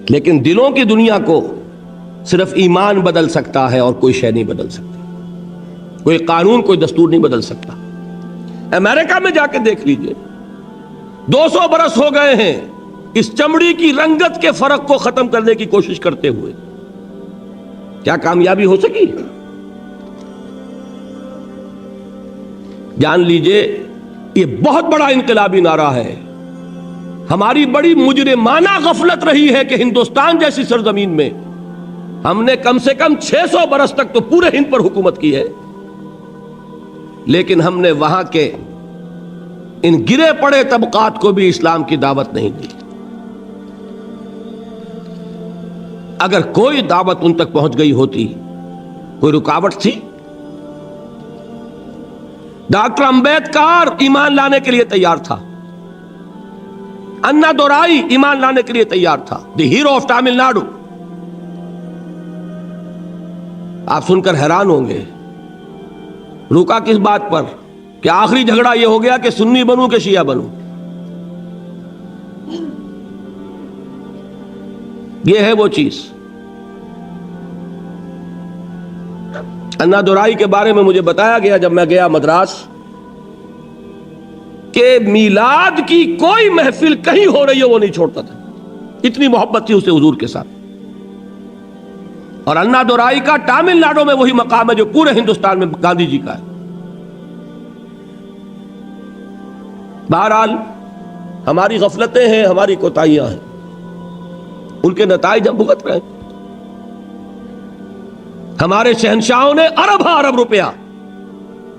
لیکن دلوں کی دنیا کو صرف ایمان بدل سکتا ہے اور کوئی شے نہیں بدل سکتا، کوئی قانون کوئی دستور نہیں بدل سکتا۔ امریکہ میں جا کے دیکھ لیجئے، 200 برس ہو گئے ہیں اس چمڑی کی رنگت کے فرق کو ختم کرنے کی کوشش کرتے ہوئے، کیا کامیابی ہو سکی؟ جان لیجئے یہ بہت بڑا انقلابی نعرہ ہے۔ ہماری بڑی مجرمانہ غفلت رہی ہے کہ ہندوستان جیسی سرزمین میں ہم نے کم سے کم 600 برس تک تو پورے ہند پر حکومت کی ہے، لیکن ہم نے وہاں کے ان گرے پڑے طبقات کو بھی اسلام کی دعوت نہیں دی۔ اگر کوئی دعوت ان تک پہنچ گئی ہوتی، کوئی رکاوٹ تھی؟ ڈاکٹر امبیڈکر ایمان لانے کے لیے تیار تھا، انا دورائی ایمان لانے کے لیے تیار تھا، دی ہیرو آف تامل ناڈو۔ آپ سن کر حیران ہوں گے، رکا کس بات پر کہ آخری جھگڑا یہ ہو گیا کہ سنی بنوں کہ شیعہ بنوں۔ یہ ہے وہ چیز۔ انا دورائی کے بارے میں مجھے بتایا گیا جب میں گیا مدراس کہ میلاد کی کوئی محفل کہیں ہو رہی ہے وہ نہیں چھوڑتا تھا، اتنی محبت تھی اسے حضور کے ساتھ۔ اور انا دورائی کا تامل ناڈو میں وہی مقام ہے جو پورے ہندوستان میں گاندھی جی کا ہے۔ بہرحال ہماری غفلتیں ہیں، ہماری کوتاہیاں ہیں، ان کے نتائج ہم بھگت رہے ہیں۔ ہمارے شہنشاہوں نے ارب روپیہ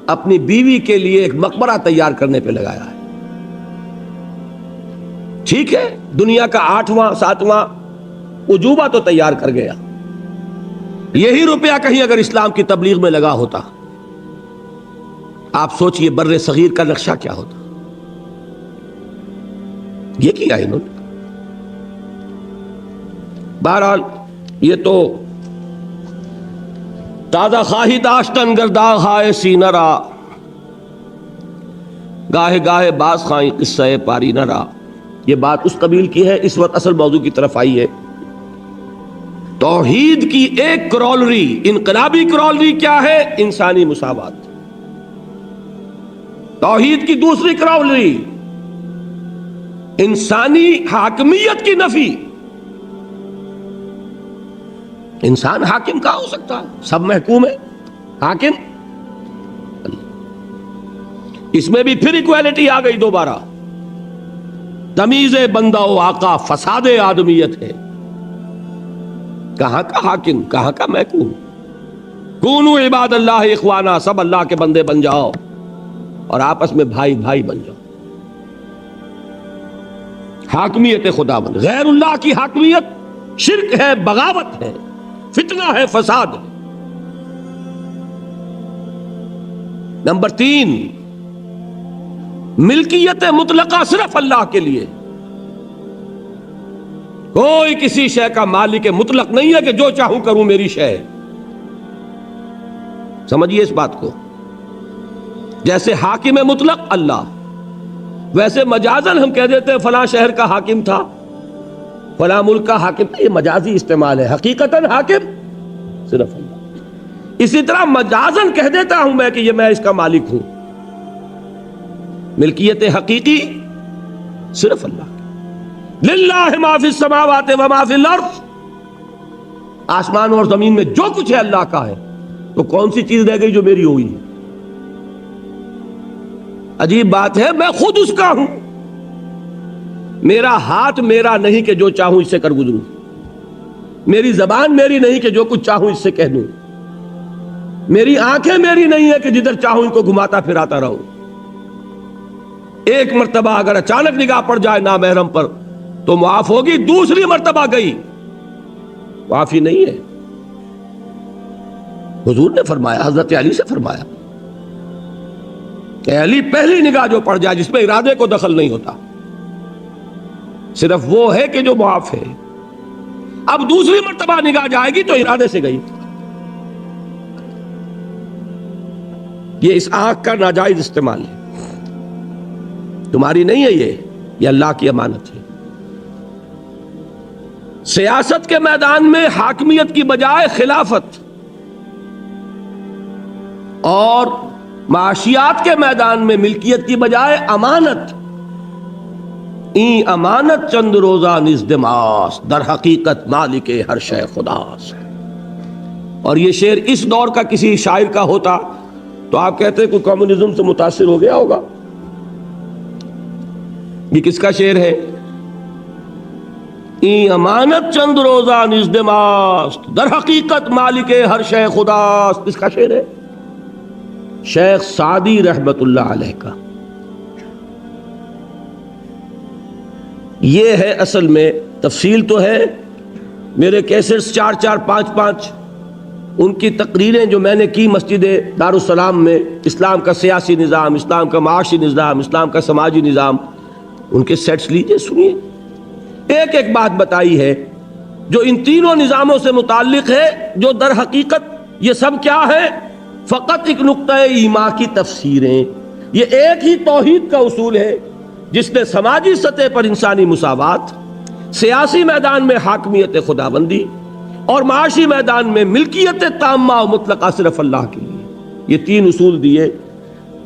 اپنی بیوی کے لیے ایک مقبرہ تیار کرنے پہ لگایا ہے۔ ٹھیک ہے، دنیا کا 8واں 7واں عجوبہ تو تیار کر گیا، یہی روپیہ کہیں اگر اسلام کی تبلیغ میں لگا ہوتا، آپ سوچئے بر صغیر کا نقشہ کیا ہوتا۔ یہ کیا انہوں نے۔ بہرحال یہ تو تازہ خواہی داشتن گرداغ ہائے سینہ را، گاہے گاہے باز خواہی قصہ پاری نہ را۔ یہ بات اس قبیل کی ہے، اس وقت اصل موضوع کی طرف آئی ہے۔ توحید کی ایک کرولری، انقلابی کرولری کیا ہے؟ انسانی مساوات۔ توحید کی دوسری کرولری انسانی حاکمیت کی نفی۔ انسان حاکم کہاں ہو سکتا ہے؟ سب محکوم ہے، حاکم۔ اس میں بھی پھر ایکویلٹی آ گئی دوبارہ۔ تمیز بندہ و آقا فساد آدمیت ہے۔ کہاں کا حاکم، کہاں کا محکوم؟ کونو عباد اللہ اخوانا، سب اللہ کے بندے بن جاؤ اور آپس میں بھائی بھائی بن جاؤ۔ حاکمیت خدا بند، غیر اللہ کی حاکمیت شرک ہے، بغاوت ہے، فتنہ ہے، فساد ہے۔ نمبر 3، ملکیت مطلقہ صرف اللہ کے لیے۔ کوئی کسی شے کا مالک مطلق نہیں ہے کہ جو چاہوں کروں میری شے۔ سمجھیے اس بات کو۔ جیسے حاکم مطلق اللہ، ویسے مجازن ہم کہہ دیتے ہیں فلاں شہر کا حاکم تھا، فلاں ملک کا حاکم، یہ مجازی استعمال ہے، حقیقتاً حاکم صرف اللہ۔ اسی طرح مجازن کہہ دیتا ہوں میں کہ یہ میں اس کا مالک ہوں، ملکیت حقیقی صرف اللہ کی۔ للہ ما فی السماوات و ما فی الارض، آسمان اور زمین میں جو کچھ ہے اللہ کا ہے، تو کون سی چیز رہ گئی جو میری ہوئی؟ عجیب بات ہے، میں خود اس کا ہوں۔ میرا ہاتھ میرا نہیں کہ جو چاہوں اس سے کر گزروں، میری زبان میری نہیں کہ جو کچھ چاہوں اس سے کہہ دوں، میری آنکھیں میری نہیں ہے کہ جدھر چاہوں ان کو گھماتا پھراتا رہوں۔ ایک مرتبہ اگر اچانک نگاہ پڑ جائے نامحرم پر تو معاف ہوگی، دوسری مرتبہ گئی معافی نہیں ہے۔ حضور نے فرمایا، حضرت علی سے فرمایا کہ علی پہلی نگاہ جو پڑ جائے جس میں ارادے کو دخل نہیں ہوتا، صرف وہ ہے کہ جو معاف ہے۔ اب دوسری مرتبہ نگاہ جائے گی تو ارادے سے گئی۔ یہ اس آنکھ کا ناجائز استعمال ہے، تمہاری نہیں ہے، یہ اللہ کی امانت ہے۔ سیاست کے میدان میں حاکمیت کی بجائے خلافت، اور معاشیات کے میدان میں ملکیت کی بجائے امانت. این امانت چند روزہ نزدماس، در حقیقت مالک ہر شے خداس. اور یہ شعر اس دور کا کسی شاعر کا ہوتا تو آپ کہتے کوئی کمیونزم سے متاثر ہو گیا ہوگا. یہ کس کا شعر ہے؟ این امانت چند روزہ نزدماس، در حقیقت مالک ہر شے خداس. کس کا شعر ہے؟ شیخ سعدی رحمت اللہ علیہ کا. یہ ہے اصل میں، تفصیل تو ہے، میرے کیسٹس 4 5 5 ان کی تقریریں جو میں نے کی مسجد دارالسلام میں، اسلام کا سیاسی نظام، اسلام کا معاشی نظام، اسلام کا سماجی نظام، ان کے سیٹس لیجئے سنیے. ایک ایک بات بتائی ہے جو ان تینوں نظاموں سے متعلق ہے، جو در حقیقت یہ سب کیا ہے؟ فقط ایک نقطہ ایمان کی تفسیریں. یہ ایک ہی توحید کا اصول ہے جس نے سماجی سطح پر انسانی مساوات، سیاسی میدان میں حاکمیت خداوندی، اور معاشی میدان میں ملکیت تامہ و مطلقہ صرف اللہ کے لیے، یہ 3 اصول دیے.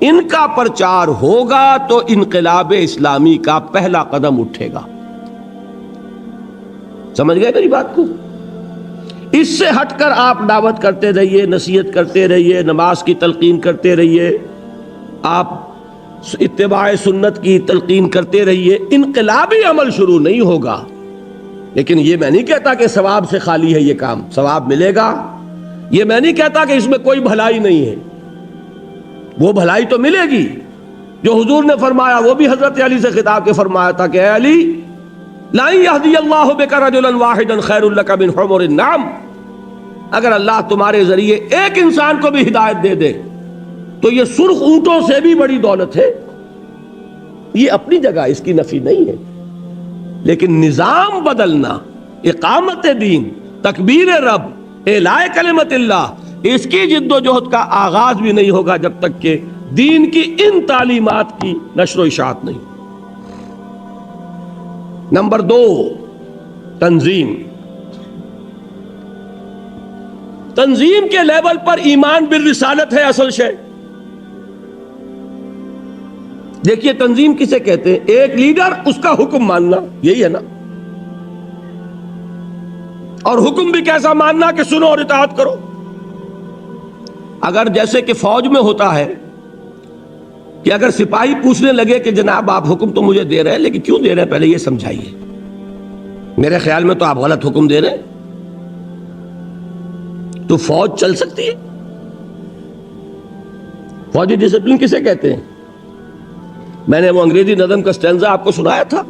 ان کا پرچار ہوگا تو انقلاب اسلامی کا پہلا قدم اٹھے گا. سمجھ گئے میری بات کو؟ اس سے ہٹ کر آپ دعوت کرتے رہیے، نصیحت کرتے رہیے، نماز کی تلقین کرتے رہیے، آپ اتباع سنت کی تلقین کرتے رہیے، انقلابی عمل شروع نہیں ہوگا. لیکن یہ میں نہیں کہتا کہ ثواب سے خالی ہے یہ کام، ثواب ملے گا. یہ میں نہیں کہتا کہ اس میں کوئی بھلائی نہیں ہے، وہ بھلائی تو ملے گی جو حضور نے فرمایا. وہ بھی حضرت علی سے خطاب کے فرمایا تھا کہ اے علی، لا یہدی اللہ بک رجلا واحدا خیر لک من حمر النعم. اگر اللہ تمہارے ذریعے ایک انسان کو بھی ہدایت دے دے تو یہ سرخ اونٹوں سے بھی بڑی دولت ہے. یہ اپنی جگہ، اس کی نفی نہیں ہے، لیکن نظام بدلنا، اقامت دین، تکبیر رب، اعلاء کلمت اللہ، اس کی جد و جہد کا آغاز بھی نہیں ہوگا جب تک کہ دین کی ان تعلیمات کی نشر و اشاعت نہیں. نمبر 2، تنظیم. تنظیم کے لیول پر ایمان بالرسالت ہے اصل شے. دیکھیے تنظیم کسے کہتے ہیں؟ ایک لیڈر، اس کا حکم ماننا، یہی ہے نا. اور حکم بھی کیسا ماننا؟ کہ سنو اور اطاعت کرو. اگر جیسے کہ فوج میں ہوتا ہے کہ اگر سپاہی پوچھنے لگے کہ جناب آپ حکم تو مجھے دے رہے ہیں لیکن کیوں دے رہے ہیں پہلے یہ سمجھائیے، میرے خیال میں تو آپ غلط حکم دے رہے ہیں، تو فوج چل سکتی ہے؟ فوجی ڈسپلن کسے کہتے ہیں؟ میں نے وہ انگریزی نظم کا سٹینزا آپ کو سنایا تھا،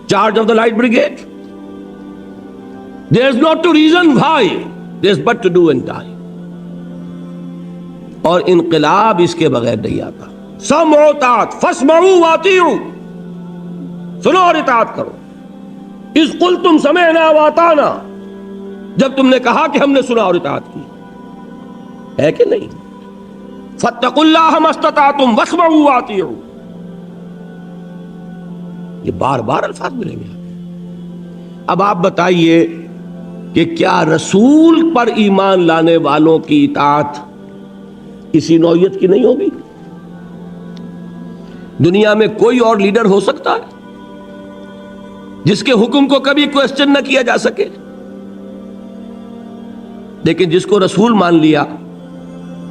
charge of the light brigade. There is not to reason why, there is but to do and die. اور انقلاب اس کے بغیر نہیں آتا. سمعوا اطاعت، فاسمعوا واطیعوا، سنو اور اطاعت کرو. اذ قلتم سمعنا واطعنا، جب تم نے کہا کہ ہم نے سنا اور اطاعت کی، ہے کہ نہیں؟ فاتقوا اللہ ما استطعتم واسمعوا واطیعوا، یہ بار بار الفاظ ملیں گے. اب آپ بتائیے کہ کیا رسول پر ایمان لانے والوں کی اطاعت اسی نوعیت کی نہیں ہوگی؟ دنیا میں کوئی اور لیڈر ہو سکتا ہے جس کے حکم کو کبھی کوسچن نہ کیا جا سکے؟ لیکن جس کو رسول مان لیا،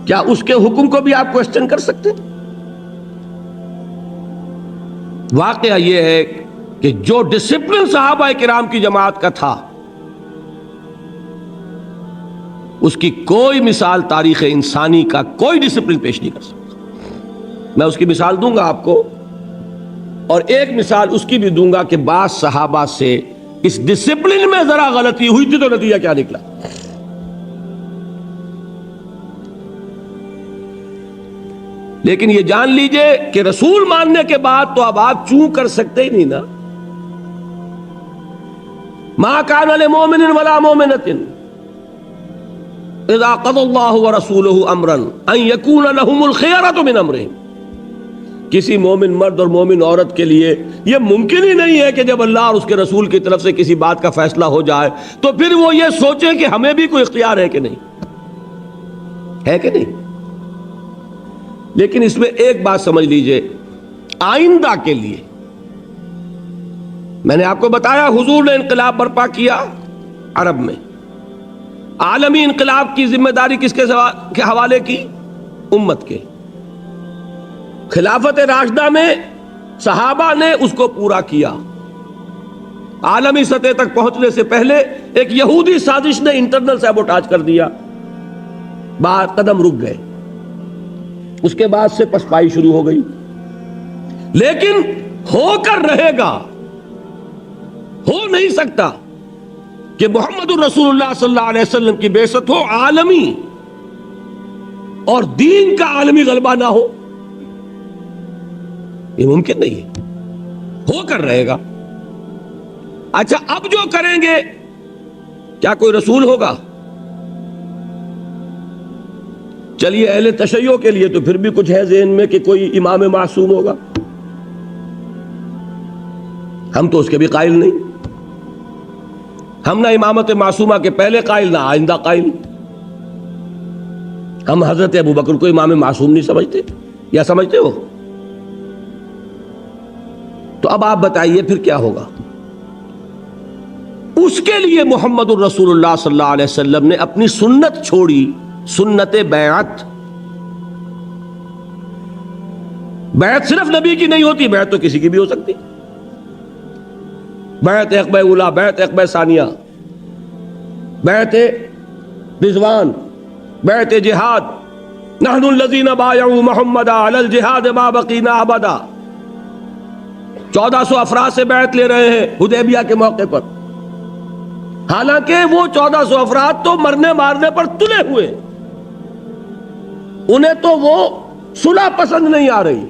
کیا اس کے حکم کو بھی آپ کوسچن کر سکتے؟ واقعہ یہ ہے کہ جو ڈسپلن صحابہ کرام کی جماعت کا تھا، اس کی کوئی مثال تاریخ انسانی کا کوئی ڈسپلن پیش نہیں کر سکتا. میں اس کی مثال دوں گا آپ کو، اور ایک مثال اس کی بھی دوں گا کہ بعض صحابہ سے اس ڈسپلن میں ذرا غلطی ہوئی تھی تو نتیجہ کیا نکلا. لیکن یہ جان لیجئے کہ رسول ماننے کے بعد تو اب آپ چوں کر سکتے ہی نہیں نا. ما کان لمؤمن ولا مؤمنۃ اذا قضى الله ورسوله امرا ان يكون لهم الخيرة من امرهم. کسی مومن مرد اور مومن عورت کے لیے یہ ممکن ہی نہیں ہے کہ جب اللہ اور اس کے رسول کی طرف سے کسی بات کا فیصلہ ہو جائے تو پھر وہ یہ سوچیں کہ ہمیں بھی کوئی اختیار ہے کہ نہیں، ہے کہ نہیں۔ لیکن اس میں ایک بات سمجھ لیجئے، آئندہ کے لیے میں نے آپ کو بتایا حضور نے انقلاب برپا کیا عرب میں، عالمی انقلاب کی ذمہ داری کس کے حوالے کی؟ امت کے۔ خلافت راشدہ میں صحابہ نے اس کو پورا کیا۔ عالمی سطح تک پہنچنے سے پہلے ایک یہودی سازش نے انٹرنل سیبوٹاج کر دیا، بعد قدم رک گئے، اس کے بعد سے پسپائی شروع ہو گئی۔ لیکن ہو کر رہے گا، ہو نہیں سکتا کہ محمد الرسول اللہ صلی اللہ علیہ وسلم کی بعثت ہو عالمی اور دین کا عالمی غلبہ نہ ہو، یہ ممکن نہیں ہے، ہو کر رہے گا۔ اچھا اب جو کریں گے کیا کوئی رسول ہوگا؟ چلیے اہل تشیع کے لیے تو پھر بھی کچھ ہے ذہن میں کہ کوئی امام معصوم ہوگا، ہم تو اس کے بھی قائل نہیں، ہم نہ امامت معصومہ کے پہلے قائل نہ آئندہ قائل۔ ہم حضرت ابوبکر کو امام معصوم نہیں سمجھتے، یا سمجھتے ہو؟ تو اب آپ بتائیے پھر کیا ہوگا؟ اس کے لیے محمد الرسول اللہ صلی اللہ علیہ وسلم نے اپنی سنت چھوڑی، سنت بیعت۔ بیعت صرف نبی کی نہیں ہوتی، بیعت تو کسی کی بھی ہو سکتی، بیعت عقبہ اولا، بیعت عقبہ ثانیہ، بیعت رضوان، بیعت جہاد۔ نحن الذین بایعوا محمدا علی الجہاد ما بقینا ابدا۔ 1400 افراد سے بیعت لے رہے ہیں حدیبیہ کے موقع پر، حالانکہ وہ 1400 افراد تو مرنے مارنے پر تلے ہوئے، انہیں تو وہ صلح پسند نہیں آ رہی،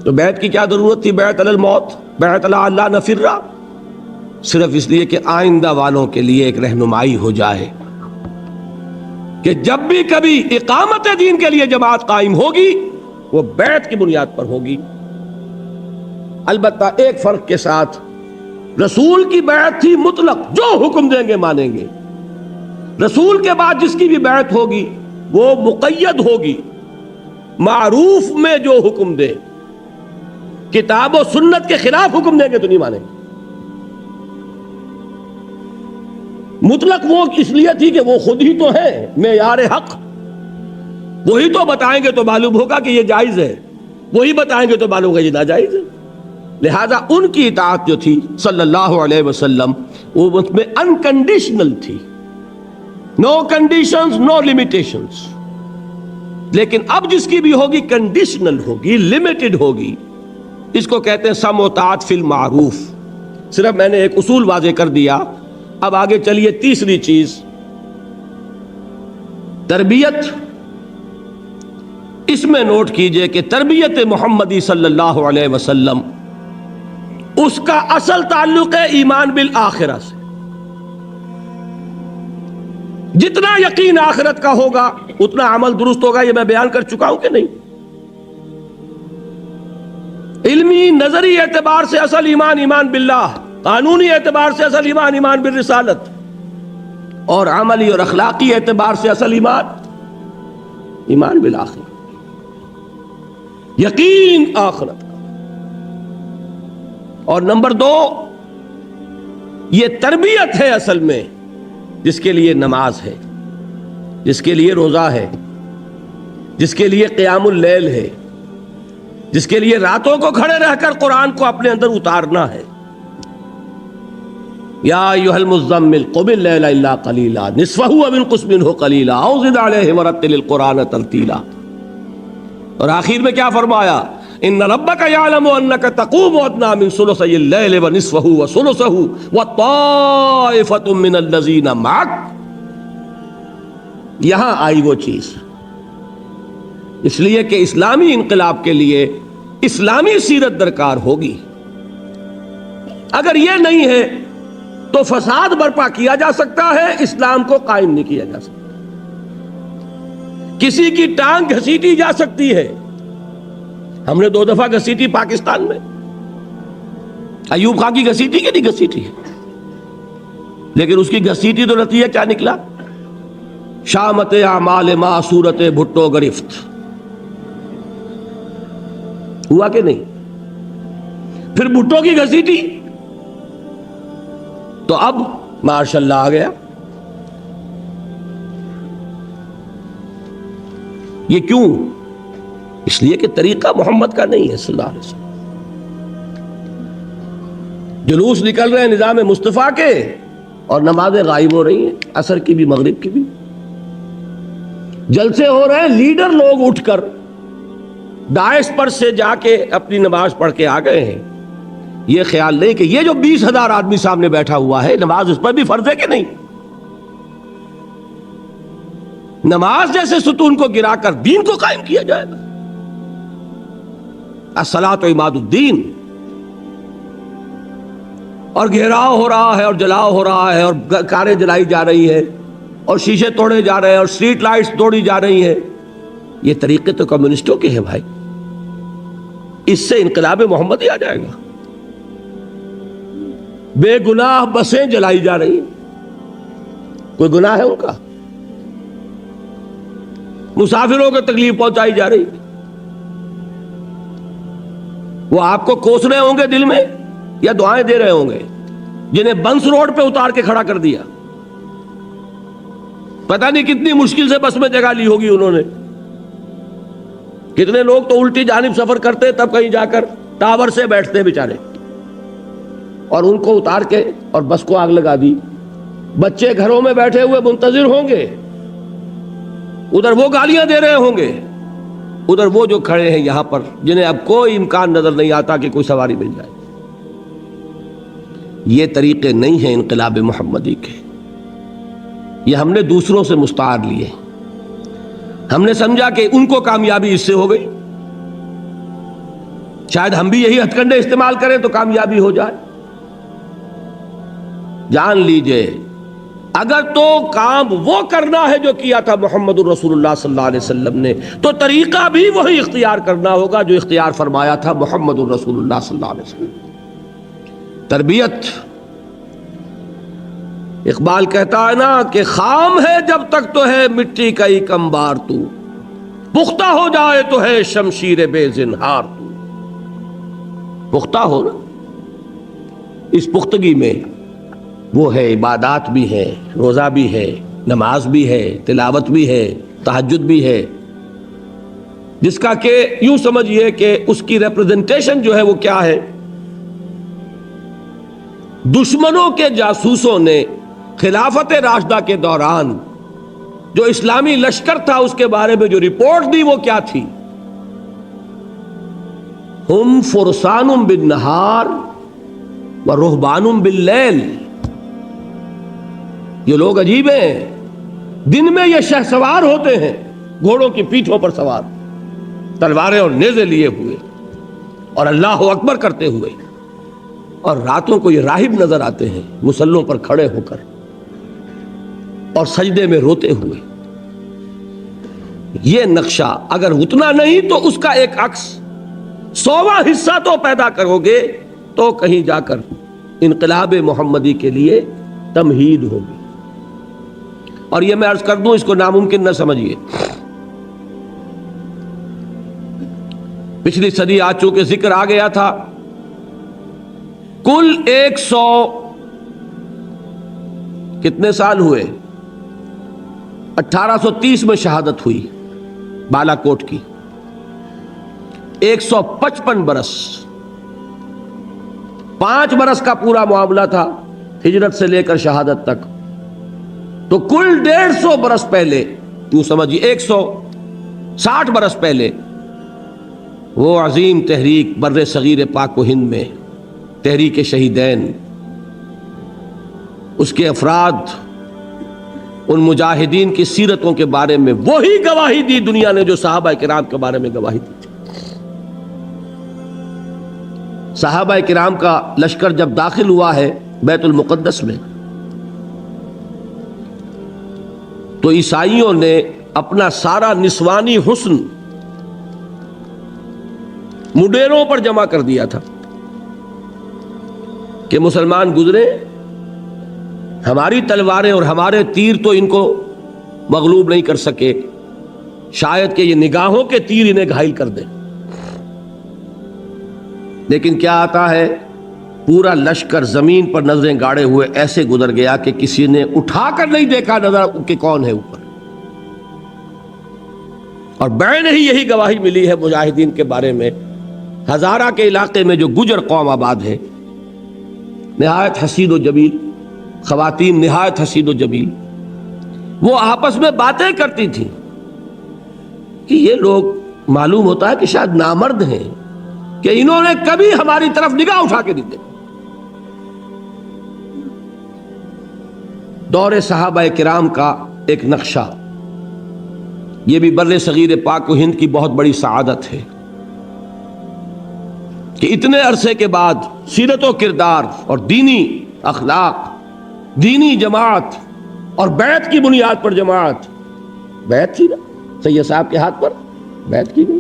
تو بیعت کی کیا ضرورت تھی؟ بیعت علی الموت، بیعت علی اللہ نفر، صرف اس لیے کہ آئندہ والوں کے لیے ایک رہنمائی ہو جائے کہ جب بھی کبھی اقامت دین کے لیے جماعت قائم ہوگی وہ بیعت کی بنیاد پر ہوگی۔ البتہ ایک فرق کے ساتھ، رسول کی بیعت تھی مطلق، جو حکم دیں گے مانیں گے۔ رسول کے بعد جس کی بھی بیعت ہوگی وہ مقید ہوگی، معروف میں جو حکم دے، کتاب و سنت کے خلاف حکم دیں گے تو نہیں مانیں گے۔ مطلق وہ اس لیے تھی کہ وہ خود ہی تو ہے معیار حق، وہی تو بتائیں گے تو معلوم ہوگا کہ یہ جائز ہے، وہی بتائیں گے تو معلوم ہوگا یہ ناجائز ہے۔ لہذا ان کی اطاعت جو تھی صلی اللہ علیہ وسلم وہ اس میں انکنڈیشنل تھی، نو کنڈیشنز نو لیمیٹیشنز۔ لیکن اب جس کی بھی ہوگی کنڈیشنل ہوگی، لمیٹڈ ہوگی، اس کو کہتے ہیں سم و طاعت فی المعروف۔ صرف میں نے ایک اصول واضح کر دیا، اب آگے چلیے تیسری چیز، تربیت۔ اس میں نوٹ کیجئے کہ تربیت محمدی صلی اللہ علیہ وسلم اس کا اصل تعلق ہے ایمان بالآخرہ سے۔ جتنا یقین آخرت کا ہوگا اتنا عمل درست ہوگا، یہ میں بیان کر چکا ہوں کہ نہیں؟ علمی نظری اعتبار سے اصل ایمان ایمان باللہ، قانونی اعتبار سے اصل ایمان ایمان بالرسالت، اور عملی اور اخلاقی اعتبار سے اصل ایمان ایمان بالآخرہ، یقین آخرت کا۔ اور نمبر 2، یہ تربیت ہے اصل میں، جس کے لیے نماز ہے، جس کے لیے روزہ ہے، جس کے لیے قیام اللیل ہے، جس کے لیے راتوں کو کھڑے رہ کر قرآن کو اپنے اندر اتارنا ہے۔ یا ایھا المزمل قم اللیل الا قلیلا نصفہ او انقص منہ قلیلا او زد علیہ ورتل القرآن ترتیلا۔ اور آخر میں کیا فرمایا؟ ان ربک یعلم انک تقوم ادنی من ثلثی اللیل ونصفہ وثلثہ وطائفۃ من الذین معک۔ یہاں آئی وہ چیز، اس لیے کہ اسلامی انقلاب کے لیے اسلامی سیرت درکار ہوگی۔ اگر یہ نہیں ہے تو فساد برپا کیا جا سکتا ہے، اسلام کو قائم نہیں کیا جا سکتا۔ کسی کی ٹانگ گھسیٹی جا سکتی ہے، ہم نے 2 دفعہ گھسیٹی پاکستان میں. ایوب خان کی گھسیٹی کہ نہیں گھسیٹی؟ لیکن اس کی گھسیٹی تو نتیجہ کیا نکلا؟ شامت اعمال ما صورت بھٹو گرفت. ہوا کہ نہیں؟ پھر بھٹو کی گھسیٹی تو اب ماشاء اللہ آ گیا. یہ کیوں؟ اس لیے کہ طریقہ محمد کا نہیں ہے صلی اللہ علیہ وسلم. جلوس نکل رہے ہیں نظام مصطفیٰ کے اور نمازیں غائب ہو رہی ہیں، عصر کی بھی مغرب کی بھی. جلسے ہو رہے ہیں، لیڈر لوگ اٹھ کر داعش پر سے جا کے اپنی نماز پڑھ کے آ گئے ہیں. یہ خیال نہیں کہ یہ جو 20,000 آدمی سامنے بیٹھا ہوا ہے، نماز اس پر بھی فرض ہے کہ نہیں؟ نماز جیسے ستون کو گرا کر دین کو قائم کیا جائے گا. الصلاۃ عماد الدین. اور گھیراؤ ہو رہا ہے اور جلاؤ ہو رہا ہے اور کاریں جلائی جا رہی ہے اور شیشے توڑے جا رہے ہیں اور اسٹریٹ لائٹس توڑی جا رہی ہیں. یہ طریقے تو کمیونسٹوں کے ہیں بھائی. اس سے انقلاب محمدی آ جائے گا. بے گناہ بسیں جلائی جا رہی ہیں، کوئی گناہ ہے ان کا؟ مسافروں کو تکلیف پہنچائی جا رہی، وہ آپ کو کوس رہے ہوں گے دل میں یا دعائیں دے رہے ہوں گے؟ جنہیں بنس روڈ پہ اتار کے کھڑا کر دیا، پتہ نہیں کتنی مشکل سے بس میں جگہ لی ہوگی انہوں نے. کتنے لوگ تو الٹی جانب سفر کرتے تب کہیں جا کر ٹاور سے بیٹھتے بیچارے، اور ان کو اتار کے اور بس کو آگ لگا دی. بچے گھروں میں بیٹھے ہوئے منتظر ہوں گے، ادھر وہ گالیاں دے رہے ہوں گے، ادھر وہ جو کھڑے ہیں یہاں پر جنہیں اب کوئی امکان نظر نہیں آتا کہ کوئی سواری مل جائے. یہ طریقے نہیں ہیں انقلاب محمدی کے. یہ ہم نے دوسروں سے مستعار لیے. ہم نے سمجھا کہ ان کو کامیابی اس سے ہو گئی، شاید ہم بھی یہی ہتھ کنڈے استعمال کریں تو کامیابی ہو جائے. جان لیجئے اگر تو کام وہ کرنا ہے جو کیا تھا محمد الرسول اللہ صلی اللہ علیہ وسلم نے، تو طریقہ بھی وہی اختیار کرنا ہوگا جو اختیار فرمایا تھا محمد الرسول اللہ صلی اللہ علیہ وسلم. تربیت، اقبال کہتا ہے نا کہ خام ہے جب تک تو ہے مٹی کا ہی کمبار تو، پختہ ہو جائے تو ہے شمشیر بے زنہار تو. پختہ ہو نا، اس پختگی میں وہ ہے عبادات بھی ہے، روزہ بھی ہے، نماز بھی ہے، تلاوت بھی ہے، تہجد بھی ہے، جس کا کہ یوں سمجھئے کہ اس کی ریپرزنٹیشن جو ہے وہ کیا ہے؟ دشمنوں کے جاسوسوں نے خلافت راشدہ کے دوران جو اسلامی لشکر تھا اس کے بارے میں جو رپورٹ دی وہ کیا تھی؟ ہم فرسان بالنہار و رہبان باللیل. یہ لوگ عجیب ہیں، دن میں یہ شہسوار ہوتے ہیں، گھوڑوں کی پیٹھوں پر سوار، تلواریں اور نیزے لیے ہوئے اور اللہ اکبر کرتے ہوئے، اور راتوں کو یہ راہب نظر آتے ہیں مسلوں پر کھڑے ہو کر اور سجدے میں روتے ہوئے. یہ نقشہ اگر اتنا نہیں تو اس کا ایک عکس 100واں حصہ تو پیدا کرو گے تو کہیں جا کر انقلاب محمدی کے لیے تمہید ہوگی. اور یہ میں عرض کر دوں، اس کو ناممکن نہ سمجھیے. پچھلی صدی آج چونکہ ذکر آ گیا تھا، کل 100 کتنے سال ہوئے؟ 1830 میں شہادت ہوئی بالا کوٹ کی. 155 برس، 5 برس کا پورا معاملہ تھا ہجرت سے لے کر شہادت تک. تو کل 150 برس پہلے، یوں سمجھیے 160 برس پہلے، وہ عظیم تحریک بر صغیر پاک و ہند میں تحریک شہیدین، اس کے افراد، ان مجاہدین کی سیرتوں کے بارے میں وہی گواہی دی دنیا نے جو صحابہ کرام کے بارے میں گواہی دی تھی. صحابہ کرام کا لشکر جب داخل ہوا ہے بیت المقدس میں، تو عیسائیوں نے اپنا سارا نسوانی حسن مڈیروں پر جمع کر دیا تھا کہ مسلمان گزرے، ہماری تلواریں اور ہمارے تیر تو ان کو مغلوب نہیں کر سکے، شاید کہ یہ نگاہوں کے تیر انہیں گھائل کر دیں۔ لیکن کیا آتا ہے، پورا لشکر زمین پر نظریں گاڑے ہوئے ایسے گزر گیا کہ کسی نے اٹھا کر نہیں دیکھا نظر کہ کون ہے اوپر۔ اور بعین ہی یہی گواہی ملی ہے مجاہدین کے بارے میں۔ ہزارہ کے علاقے میں جو گجر قوم آباد ہے، نہایت حسین و جمیل خواتین، نہایت حسین و جمیل، وہ آپس میں باتیں کرتی تھیں کہ یہ لوگ معلوم ہوتا ہے کہ شاید نامرد ہیں کہ انہوں نے کبھی ہماری طرف نگاہ اٹھا کے نہیں دیکھا۔ دور صحابہ کرام کا ایک نقشہ، یہ بھی بر صغیر پاک و ہند کی بہت بڑی سعادت ہے کہ اتنے عرصے کے بعد سیرت و کردار اور دینی اخلاق، دینی جماعت اور بیعت کی بنیاد پر جماعت، بیعت تھی نا سید صاحب کے ہاتھ پر، بیعت کی گئی،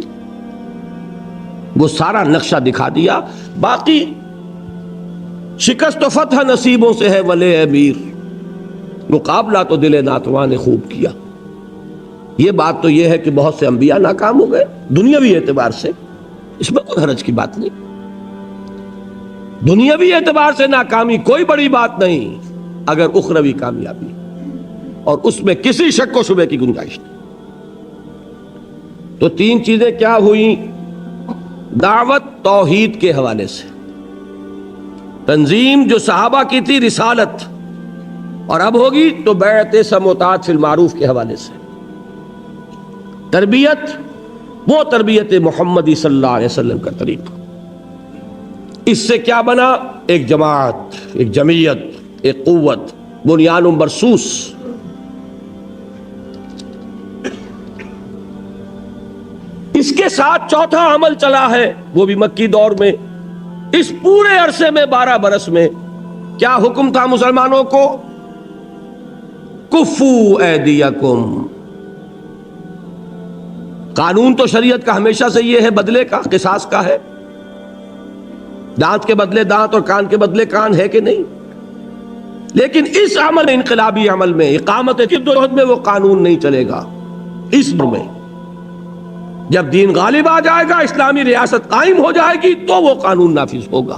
وہ سارا نقشہ دکھا دیا۔ باقی شکست و فتح نصیبوں سے ہے ولے امیر، مقابلہ تو دل ناتواں نے خوب کیا۔ یہ بات تو یہ ہے کہ بہت سے انبیاء ناکام ہو گئے دنیاوی اعتبار سے، اس میں کوئی حرج کی بات نہیں، دنیاوی اعتبار سے ناکامی کوئی بڑی بات نہیں اگر اخروی کامیابی، اور اس میں کسی شک و شبے کی گنجائش نہیں۔ تو تین چیزیں کیا ہوئیں؟ دعوت توحید کے حوالے سے، تنظیم جو صحابہ کی تھی رسالت، اور اب ہوگی تو بیعت سموتات فی المعروف کے حوالے سے، تربیت وہ تربیت محمدی صلی اللہ علیہ وسلم کا طریقہ۔ اس سے کیا بنا؟ ایک جماعت، ایک جمعیت، ایک قوت، بنیان مرصوص۔ اس کے ساتھ چوتھا عمل چلا ہے، وہ بھی مکی دور میں۔ اس پورے عرصے میں 12 برس میں کیا حکم تھا مسلمانوں کو؟ کفو ایدیکم۔ قانون تو شریعت کا ہمیشہ سے یہ ہے، بدلے کا، قصاص کا ہے، دانت کے بدلے دانت اور کان کے بدلے کان، ہے کہ نہیں؟ لیکن اس عمل، انقلابی عمل میں، اقامت جدوجہد میں وہ قانون نہیں چلے گا۔ اس میں جب دین غالب آ جائے گا، اسلامی ریاست قائم ہو جائے گی، تو وہ قانون نافذ ہوگا۔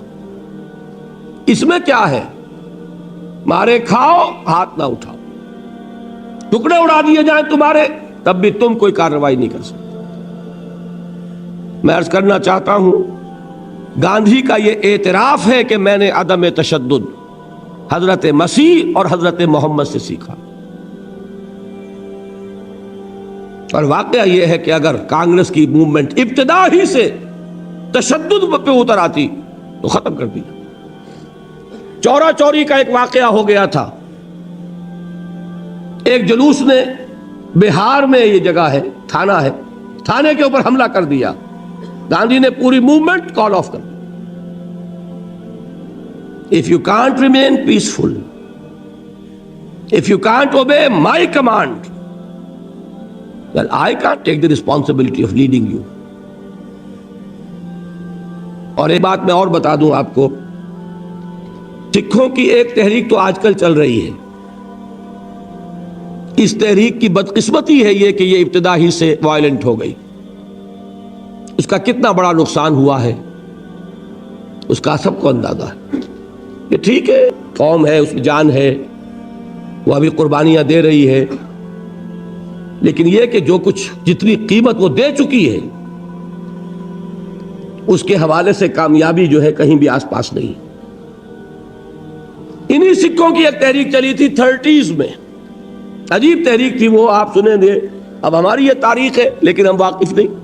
اس میں کیا ہے؟ مارے کھاؤ، ہاتھ نہ اٹھاؤ، ٹکڑے اڑا دیے جائیں تمہارے، تب بھی تم کوئی کارروائی نہیں کر سکتے۔ میں عرض کرنا چاہتا ہوں، گاندھی کا یہ اعتراف ہے کہ میں نے عدم تشدد حضرت مسیح اور حضرت محمد سے سیکھا، اور واقعہ یہ ہے کہ اگر کانگریس کی موومنٹ ابتدا ہی سے تشدد پہ اتر آتی تو ختم کر دیا۔ چورا چوری کا ایک واقعہ ہو گیا تھا، ایک جلوس نے بہار میں، یہ جگہ ہے، تھانہ ہے، تھانے کے اوپر حملہ کر دیا، گاندھی نے پوری موومنٹ کال آف کر دی۔ If you can't remain peaceful, if you can't obey my command, well, I can't take the responsibility of leading you. اور ایک بات میں اور بتا دوں آپ کو، سکھوں کی ایک تحریک تو آج کل چل رہی ہے، اس تحریک کی بدقسمتی ہے یہ کہ یہ ابتدا ہی سے وائلنٹ ہو گئی۔ اس کا کتنا بڑا نقصان ہوا ہے اس کا سب کو اندازہ ہے۔ یہ ٹھیک ہے، قوم ہے، اس کی جان ہے، وہ ابھی قربانیاں دے رہی ہے، لیکن یہ کہ جو کچھ جتنی قیمت وہ دے چکی ہے اس کے حوالے سے کامیابی جو ہے کہیں بھی آس پاس نہیں۔ انہی سکھوں کی ایک تحریک چلی تھی 30s میں، عجیب تحریک تھی وہ، آپ سنیں گے، اب ہماری یہ تاریخ ہے لیکن ہم واقف نہیں،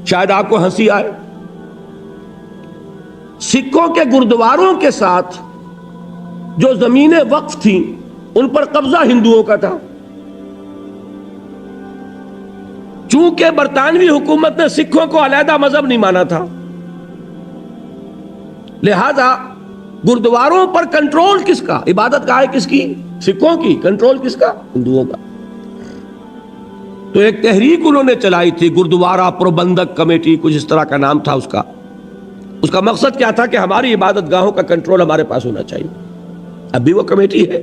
شاید آپ کو ہنسی آئے۔ سکھوں کے گردواروں کے ساتھ جو زمینیں وقف تھیں ان پر قبضہ ہندوؤں کا تھا۔ چونکہ برطانوی حکومت نے سکھوں کو علیحدہ مذہب نہیں مانا تھا، لہذا گردواروں پر کنٹرول کس کا؟ عبادت گاہ کس کی؟ سکھوں کی۔ کنٹرول کس کا؟ ہندوؤں کا۔ تو ایک تحریک انہوں نے چلائی تھی، گردوارہ پروبندک کمیٹی، کچھ اس طرح کا نام تھا اس کا مقصد کیا تھا کہ ہماری عبادت گاہوں کا کنٹرول ہمارے پاس ہونا چاہیے. اب بھی وہ کمیٹی ہے،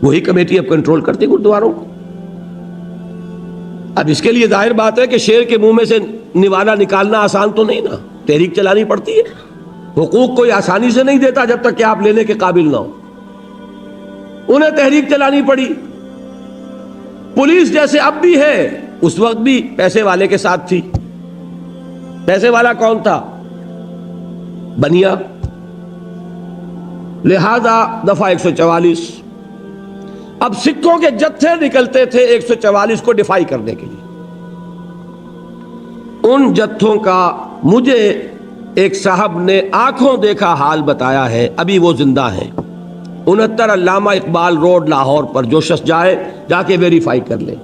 وہی کمیٹی اب کنٹرول کرتی گردواروں کو. اب اس کے لیے ظاہر بات ہے کہ شیر کے منہ میں سے نوالا نکالنا آسان تو نہیں نا، تحریک چلانی پڑتی ہے. حقوق کوئی آسانی سے نہیں دیتا جب تک کہ آپ لینے کے قابل نہ ہو. انہیں تحریک چلانی پڑی. پولیس جیسے اب بھی ہے، اس وقت بھی پیسے والے کے ساتھ تھی. پیسے والا کون تھا؟ بنیا. لہذا دفعہ 144. اب سکھوں کے جتھے نکلتے تھے 144 کو ڈیفائی کرنے کے لیے. ان جتھوں کا مجھے ایک صاحب نے آنکھوں دیکھا حال بتایا ہے، ابھی وہ زندہ ہیں. 69 علامہ اقبال روڈ لاہور پر، جو شخص جائے جا کے ویریفائی کر لے.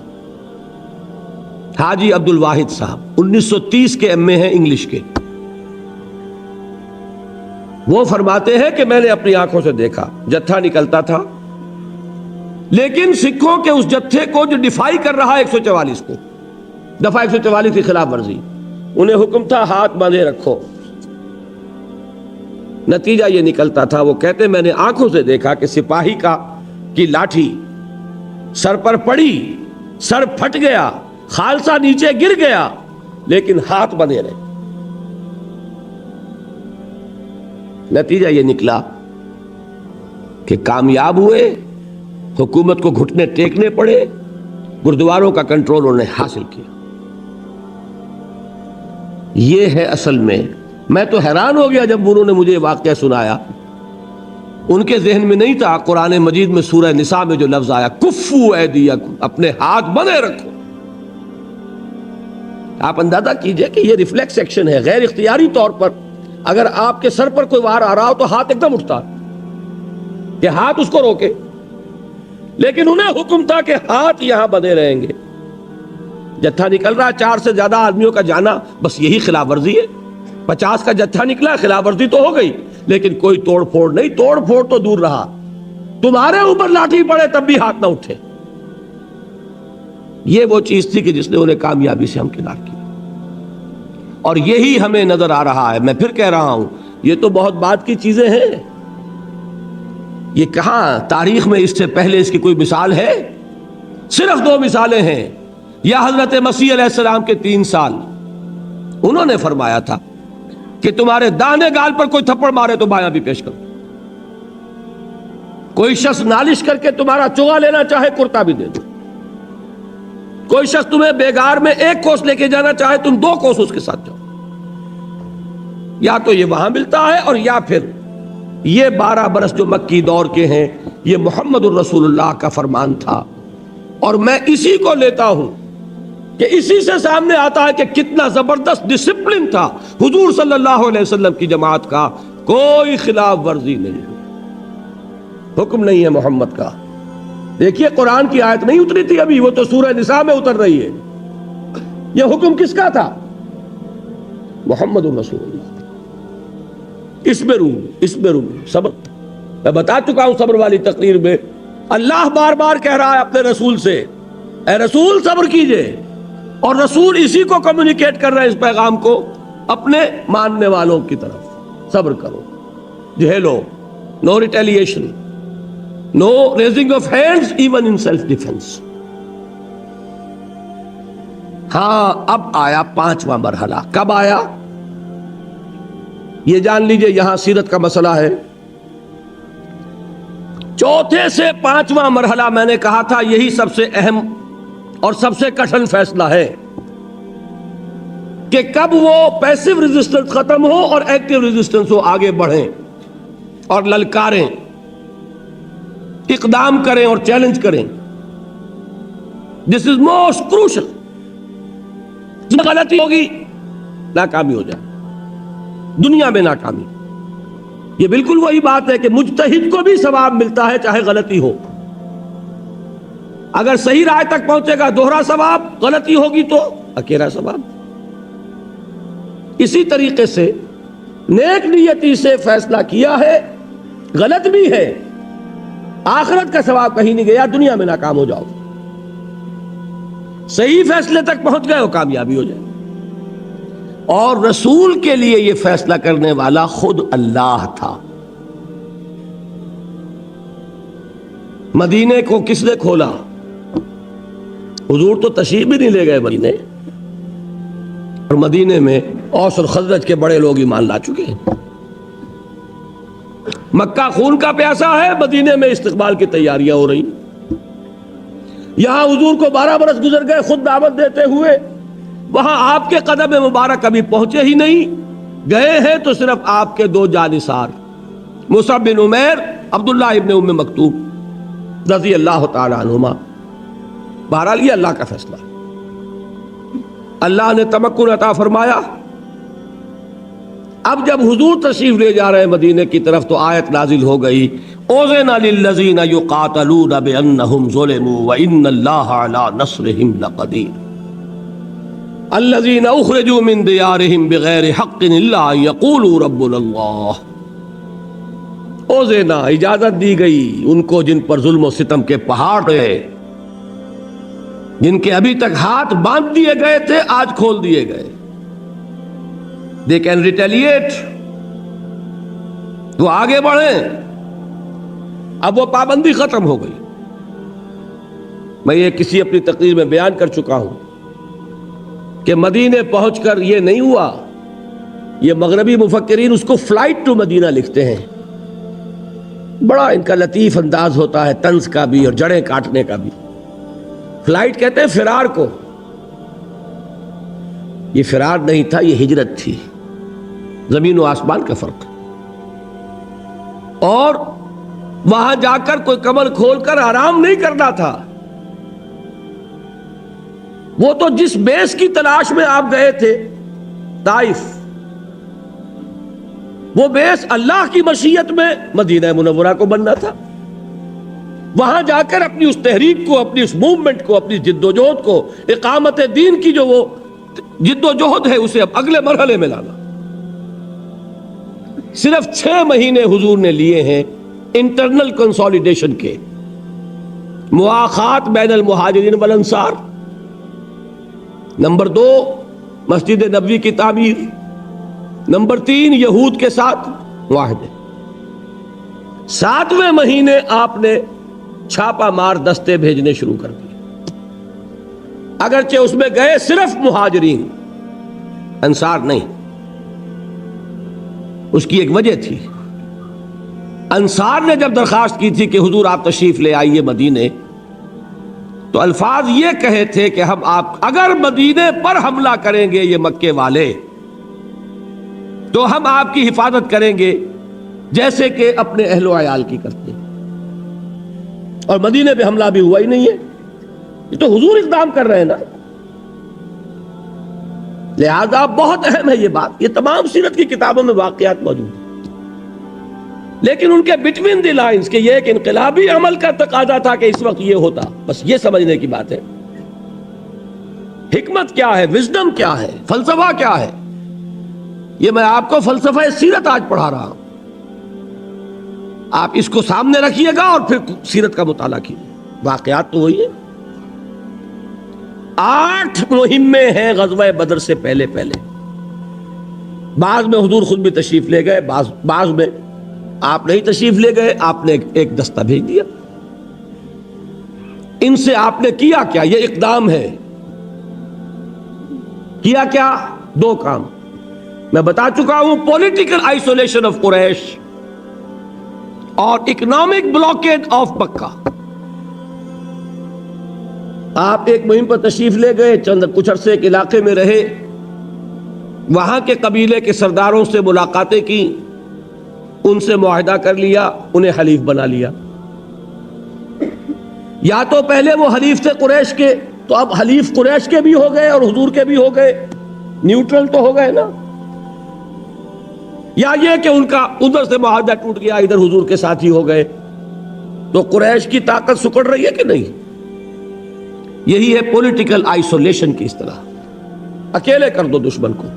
حاجی عبد الواحد صاحب 1930 کے ایم اے ہیں انگلش کے. وہ فرماتے ہیں کہ میں نے اپنی آنکھوں سے دیکھا جتھا نکلتا تھا، لیکن سکھوں کے اس جتھے کو جو ڈیفائی کر رہا ہے 144 کو، دفعہ 144 کی خلاف ورزی، انہیں حکم تھا ہاتھ باندھے رکھو. نتیجہ یہ نکلتا تھا، وہ کہتے میں نے آنکھوں سے دیکھا کہ سپاہی کی لاٹھی سر پر پڑی، سر پھٹ گیا، خالصہ نیچے گر گیا، لیکن ہاتھ بندھے رہے. نتیجہ یہ نکلا کہ کامیاب ہوئے، حکومت کو گھٹنے ٹیکنے پڑے، گردواروں کا کنٹرول انہوں نے حاصل کیا. یہ ہے اصل میں تو حیران ہو گیا جب انہوں نے مجھے واقعہ سنایا. ان کے ذہن میں نہیں تھا قرآن مجید میں سورہ نساء میں جو لفظ آیا کفو ایدیکم، اپنے ہاتھ بندھے رکھو. آپ اندازہ کیجئے کہ یہ ریفلیکس ایکشن ہے، غیر اختیاری طور پر اگر آپ کے سر پر کوئی وار آ رہا ہو تو ہاتھ ایک دم اٹھتا کہ ہاتھ اس کو روکے، لیکن انہیں حکم تھا کہ ہاتھ یہاں بندھے رہیں گے. جتھا نکل رہا 4 سے زیادہ آدمیوں کا جانا، بس یہی خلاف ورزی ہے. 50 کا جتھا نکلا، خلاف ورزی تو ہو گئی، لیکن کوئی توڑ پھوڑ نہیں. توڑ پھوڑ تو دور رہا، تمہارے اوپر لاٹھی پڑے تب بھی ہاتھ نہ اٹھے. یہ وہ چیز تھی کہ جس نے انہیں کامیابی سے ہمکنار کیا، اور یہی ہمیں نظر آ رہا ہے. میں پھر کہہ رہا ہوں، یہ تو بہت بعد کی چیزیں ہیں. یہ کہاں تاریخ میں اس سے پہلے اس کی کوئی مثال ہے؟ صرف 2 مثالیں ہیں. یا حضرت مسیح علیہ السلام کے 3 سال، انہوں نے فرمایا تھا کہ تمہارے دانے گال پر کوئی تھپڑ مارے تو بایاں بھی پیش کرو. کوئی شخص نالش کر کے تمہارا چوغا لینا چاہے کرتا بھی دے دو. کوئی شخص تمہیں بیگار میں 1 کوس لے کے جانا چاہے تم 2 کوس اس کے ساتھ جاؤ. یا تو یہ وہاں ملتا ہے، اور یا پھر یہ 12 برس جو مکی دور کے ہیں، یہ محمد الرسول اللہ کا فرمان تھا. اور میں اسی کو لیتا ہوں کہ اسی سے سامنے آتا ہے کہ کتنا زبردست ڈسپلن تھا حضور صلی اللہ علیہ وسلم کی جماعت کا. کوئی خلاف ورزی نہیں، حکم نہیں ہے محمد کا. دیکھیے قرآن کی آیت نہیں اتری تھی ابھی، وہ تو سورہ نساء میں اتر رہی ہے. یہ حکم کس کا تھا؟ محمد الرسول اللہ. اس میں روم صبر. میں بتا چکا ہوں صبر والی تقریر میں، اللہ بار بار کہہ رہا ہے اپنے رسول سے، اے رسول صبر کیجئے. اور رسول اسی کو کمیونیکیٹ کر رہے ہیں، اس پیغام کو اپنے ماننے والوں کی طرف. صبر کرو، جھیلو، no retaliation, no raising of hands even in self defence. ہاں اب آیا 5واں مرحلہ. کب آیا یہ جان لیجئے، یہاں سیرت کا مسئلہ ہے. 4تھے سے 5واں مرحلہ میں نے کہا تھا یہی سب سے اہم اور سب سے کٹھن فیصلہ ہے کہ کب وہ پیسو ریزسٹنس ختم ہو اور ایکٹیو ریزسٹنس ہو، آگے بڑھیں اور للکاریں، اقدام کریں اور چیلنج کریں. دس از موسٹ کروشل. غلطی ہوگی ناکامی ہو جائے، دنیا میں ناکامی. یہ بالکل وہی بات ہے کہ مجتہد کو بھی ثواب ملتا ہے چاہے غلطی ہو. اگر صحیح رائے تک پہنچے گا دوہرا ثواب، غلطی ہوگی تو اکیلا ثواب. اسی طریقے سے نیک نیتی سے فیصلہ کیا ہے، غلط بھی ہے، آخرت کا ثواب کہیں نہیں گیا، دنیا میں ناکام ہو جاؤ. صحیح فیصلے تک پہنچ گئے وہ کامیابی ہو جائے. اور رسول کے لیے یہ فیصلہ کرنے والا خود اللہ تھا. مدینے کو کس نے کھولا؟ حضور تو تشریف بھی نہیں لے گئے مدینے، اور مدینے میں اوس اور خزرج کے بڑے لوگ ایمان لا چکے ہیں. مکہ خون کا پیاسا ہے، مدینے میں استقبال کی تیاریاں ہو رہی. یہاں حضور کو 12 برس گزر گئے خود دعوت دیتے ہوئے، وہاں آپ کے قدم مبارک کبھی پہنچے ہی نہیں. گئے ہیں تو صرف آپ کے 2 جانثار مصعب بن عمیر، عبداللہ ابن ام مکتوم رضی اللہ تعالی عنہما. بہرحال یہ اللہ کا فیصلہ. اللہ نے تمکن عطا فرمایا. اب جب حضور تشریف لے جا رہے ہیں مدینے کی طرف تو آیت نازل ہو گئی، اذن للذین یقاتلون بانہم ظلموا وان اللہ علی نصرہم لقدیر الذین اخرجوا من دیارہم بغیر حق الا ان یقولوا ربنا اللہ. اوزینا اجازت دی گئی ان کو جن پر ظلم و ستم کے پہاڑ ہے، جن کے ابھی تک ہاتھ باندھ دیے گئے تھے آج کھول دیے گئے. They can retaliate. وہ آگے بڑھیں. اب وہ پابندی ختم ہو گئی. میں یہ کسی اپنی تقریر میں بیان کر چکا ہوں کہ مدینے پہنچ کر یہ نہیں ہوا. یہ مغربی مفکرین اس کو فلائٹ ٹو مدینہ لکھتے ہیں. بڑا ان کا لطیف انداز ہوتا ہے طنز کا بھی اور جڑیں کاٹنے کا بھی. فلائٹ کہتے ہیں فرار کو. یہ فرار نہیں تھا، یہ ہجرت تھی. زمین و آسمان کا فرق. اور وہاں جا کر کوئی کمر کھول کر آرام نہیں کرنا تھا. وہ تو جس بیس کی تلاش میں آپ گئے تھے طائف، وہ بیس اللہ کی مشیت میں مدینہ منورہ کو بننا تھا. وہاں جا کر اپنی اس تحریک کو، اپنی اس موومنٹ کو، اپنی جد و جہد کو، اقامت دین کی جو وہ جد و جہد ہے اسے اب اگلے مرحلے میں لانا. صرف 6 مہینے حضور نے لیے ہیں انٹرنل کنسولیڈیشن کے. مواخات بین المہاجرین والانصار. نمبر 2 مسجد نبوی کی تعمیر. نمبر 3 یہود کے ساتھ معاہدے. 7ویں مہینے آپ نے چھاپا مار دستے بھیجنے شروع کر دیے. اگرچہ اس میں گئے صرف مہاجرین، انصار نہیں. اس کی ایک وجہ تھی. انصار نے جب درخواست کی تھی کہ حضور آپ تشریف لے آئیے مدینے، تو الفاظ یہ کہے تھے کہ ہم آپ اگر مدینے پر حملہ کریں گے یہ مکے والے تو ہم آپ کی حفاظت کریں گے جیسے کہ اپنے اہل و عیال کی کرتے ہیں. اور مدینے پہ حملہ بھی ہوا ہی نہیں ہے. یہ تو حضور اقدام کر رہے ہیں نا. لہذا بہت اہم ہے یہ بات. یہ تمام سیرت کی کتابوں میں واقعات موجود ہیں، لیکن ان کے بٹوین دی لائنز کہ یہ ایک انقلابی عمل کا تقاضا تھا کہ اس وقت یہ ہوتا. بس یہ سمجھنے کی بات ہے. حکمت کیا ہے، وزڈم کیا ہے، فلسفہ کیا ہے، یہ میں آپ کو فلسفہ سیرت آج پڑھا رہا ہوں. آپ اس کو سامنے رکھیے گا اور پھر سیرت کا مطالعہ کیجیے. واقعات تو وہی ہے. 8 مہمیں ہیں غزوہ بدر سے پہلے. بعض میں حضور خود بھی تشریف لے گئے، بعض میں آپ نہیں تشریف لے گئے، آپ نے ایک دستہ بھیج دیا. ان سے آپ نے کیا کیا؟ یہ اقدام ہے. کیا کیا؟ 2 کام میں بتا چکا ہوں. پولیٹیکل آئسولیشن آف قریش اور اکنامک بلاکیڈ آف مکہ. آپ ایک مہم پر تشریف لے گئے، کچھ عرصے ایک علاقے میں رہے، وہاں کے قبیلے کے سرداروں سے ملاقاتیں کی، ان سے معاہدہ کر لیا، انہیں حلیف بنا لیا. یا تو پہلے وہ حلیف تھے قریش کے، تو اب حلیف قریش کے بھی ہو گئے اور حضور کے بھی ہو گئے، نیوٹرل تو ہو گئے نا. یا یہ کہ ان کا ادھر سے معاہدہ ٹوٹ گیا، ادھر حضور کے ساتھ ہی ہو گئے. تو قریش کی طاقت سکڑ رہی ہے کہ نہیں؟ یہی ہے پولیٹیکل آئسولیشن کی اصطلاح. اکیلے کر دو دشمن کو.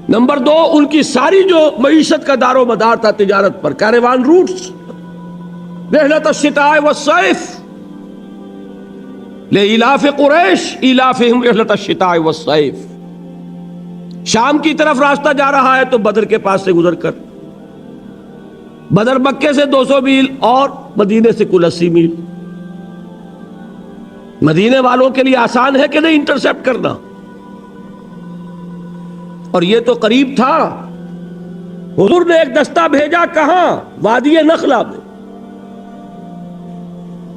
نمبر 2 ان کی ساری جو معیشت کا دار و مدار تھا تجارت پر، کاروان روٹس، رحلت الشتاء والصیف، لإلاف قریش إلافهم رحلة الشتاء والصيف. شام کی طرف راستہ جا رہا ہے تو بدر کے پاس سے گزر کر، بدر مکے سے 200 میل اور مدینے سے کل 80 میل. مدینے والوں کے لیے آسان ہے کہ نہیں انٹرسیپٹ کرنا؟ اور یہ تو قریب تھا. حضور نے ایک دستہ بھیجا کہاں؟ وادی نخلا میں.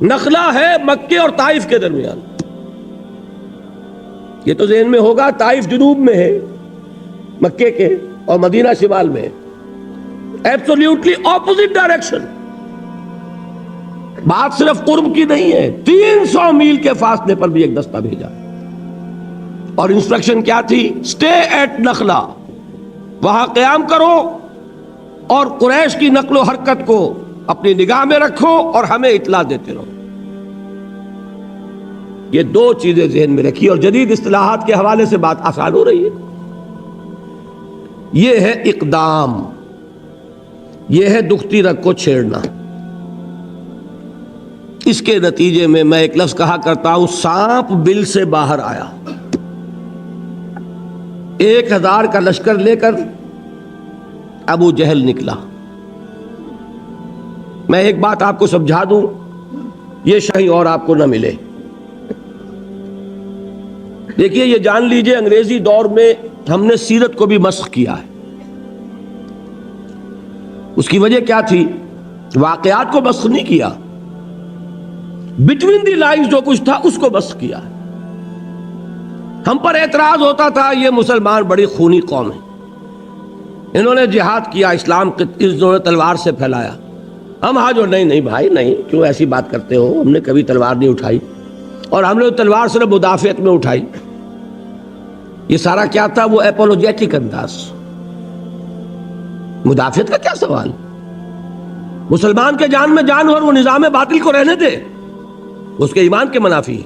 نخلا ہے مکے اور طائف کے درمیان. یہ تو ذہن میں ہوگا طائف جنوب میں ہے مکے کے اور مدینہ شمال میں ہے. Absolutely opposite direction. بات صرف قرب کی نہیں ہے، 300 میل کے فاصلے پر بھی ایک دستہ بھیجا. اور انسٹرکشن کیا تھی؟ سٹے ایٹ نخلا، وہاں قیام کرو اور قریش کی نقل و حرکت کو اپنی نگاہ میں رکھو اور ہمیں اطلاع دیتے رہو. یہ دو چیزیں ذہن میں رکھی. اور جدید اصطلاحات کے حوالے سے بات آسان ہو رہی ہے. یہ ہے اقدام، یہ ہے دکھتی رگ کو چھیڑنا. اس کے نتیجے میں میں ایک لفظ کہا کرتا ہوں، سانپ بل سے باہر آیا. 1000 کا لشکر لے کر ابو جہل نکلا. میں ایک بات آپ کو سمجھا دوں، یہ کہیں اور آپ کو نہ ملے. دیکھیے یہ جان لیجئے انگریزی دور میں ہم نے سیرت کو بھی مسخ کیا ہے. اس کی وجہ کیا تھی؟ واقعات کو مسخ نہیں کیا، بٹوین دی لائنز جو کچھ تھا اس کو مسخ کیا. ہم پر اعتراض ہوتا تھا یہ مسلمان بڑی خونی قوم ہے، انہوں نے جہاد کیا، اسلام انہوں نے تلوار سے پھیلایا. ہم جو نہیں بھائی نہیں، کیوں ایسی بات کرتے ہو؟ ہم نے کبھی تلوار نہیں اٹھائی، اور ہم نے تلوار صرف مدافعت میں اٹھائی. یہ سارا کیا تھا؟ وہ اپولوجیٹک انداز. مدافعت کا کیا سوال؟ مسلمان کے جان میں جان ہو اور وہ نظام باطل کو رہنے دے، اس کے ایمان کے منافی.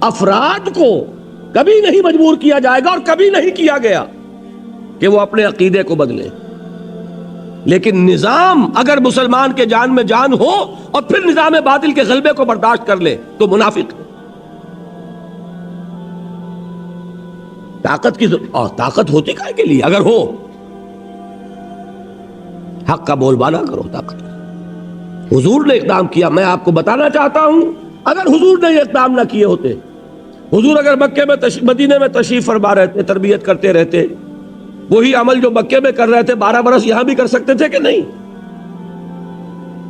افراد کو کبھی نہیں مجبور کیا جائے گا اور کبھی نہیں کیا گیا کہ وہ اپنے عقیدے کو بدلے. لیکن نظام اگر مسلمان کے جان میں جان ہو اور پھر نظام باطل کے غلبے کو برداشت کر لے تو منافق ہے. طاقت ہوتی کائے کے لیے؟ اگر ہو حق کا بول بالا کرو. طاقت حضور نے اقدام کیا. میں آپ کو بتانا چاہتا ہوں اگر حضور نے یہ اقدام نہ کیے ہوتے، حضور اگر مکے میں مدینے میں تشریف فرما رہتے، تربیت کرتے رہتے، وہی عمل جو مکے میں کر رہے تھے 12 برس یہاں بھی کر سکتے تھے کہ نہیں؟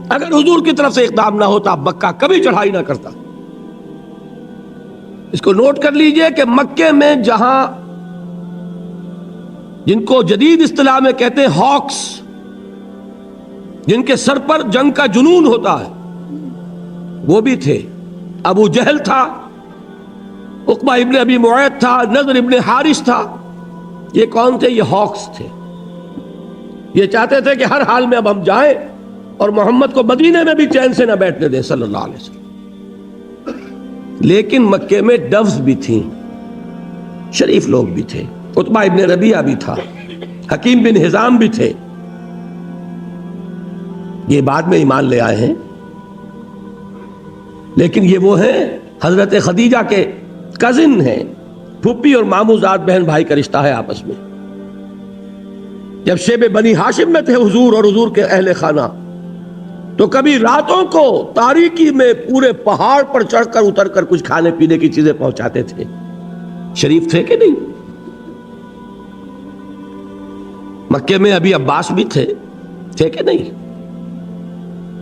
اگر حضور کی طرف سے اقدام نہ ہوتا مکہ کبھی چڑھائی نہ کرتا. اس کو نوٹ کر لیجئے کہ مکے میں جہاں جن کو جدید اصطلاح میں کہتے ہیں ہاکس، جن کے سر پر جنگ کا جنون ہوتا ہے، وہ بھی تھے. ابو جہل تھا، عقبہ ابن ابی معیط تھا، نضر ابن حارث تھا. یہ کون تھے؟ یہ ہاکس تھے. یہ چاہتے تھے کہ ہر حال میں اب ہم جائیں اور محمد کو مدینے میں بھی چین سے نہ بیٹھنے دیں صلی اللہ علیہ وسلم. لیکن مکے میں ڈوز بھی تھیں، شریف لوگ بھی تھے. عتبہ ابن ربیعہ بھی تھا، حکیم بن حزام بھی تھے. یہ بعد میں ایمان لے آئے ہیں، لیکن یہ وہ ہیں حضرت خدیجہ کے کزن ہیں. پھوپھی اور ماموں ذات بہن بھائی کا رشتہ ہے آپس میں. جب شیب بنی ہاشم میں تھے حضور اور حضور کے اہل خانہ، تو کبھی راتوں کو تاریکی میں پورے پہاڑ پر چڑھ کر اتر کر کچھ کھانے پینے کی چیزیں پہنچاتے تھے. شریف تھے کہ نہیں؟ مکے میں ابھی عباس بھی تھے کہ نہیں؟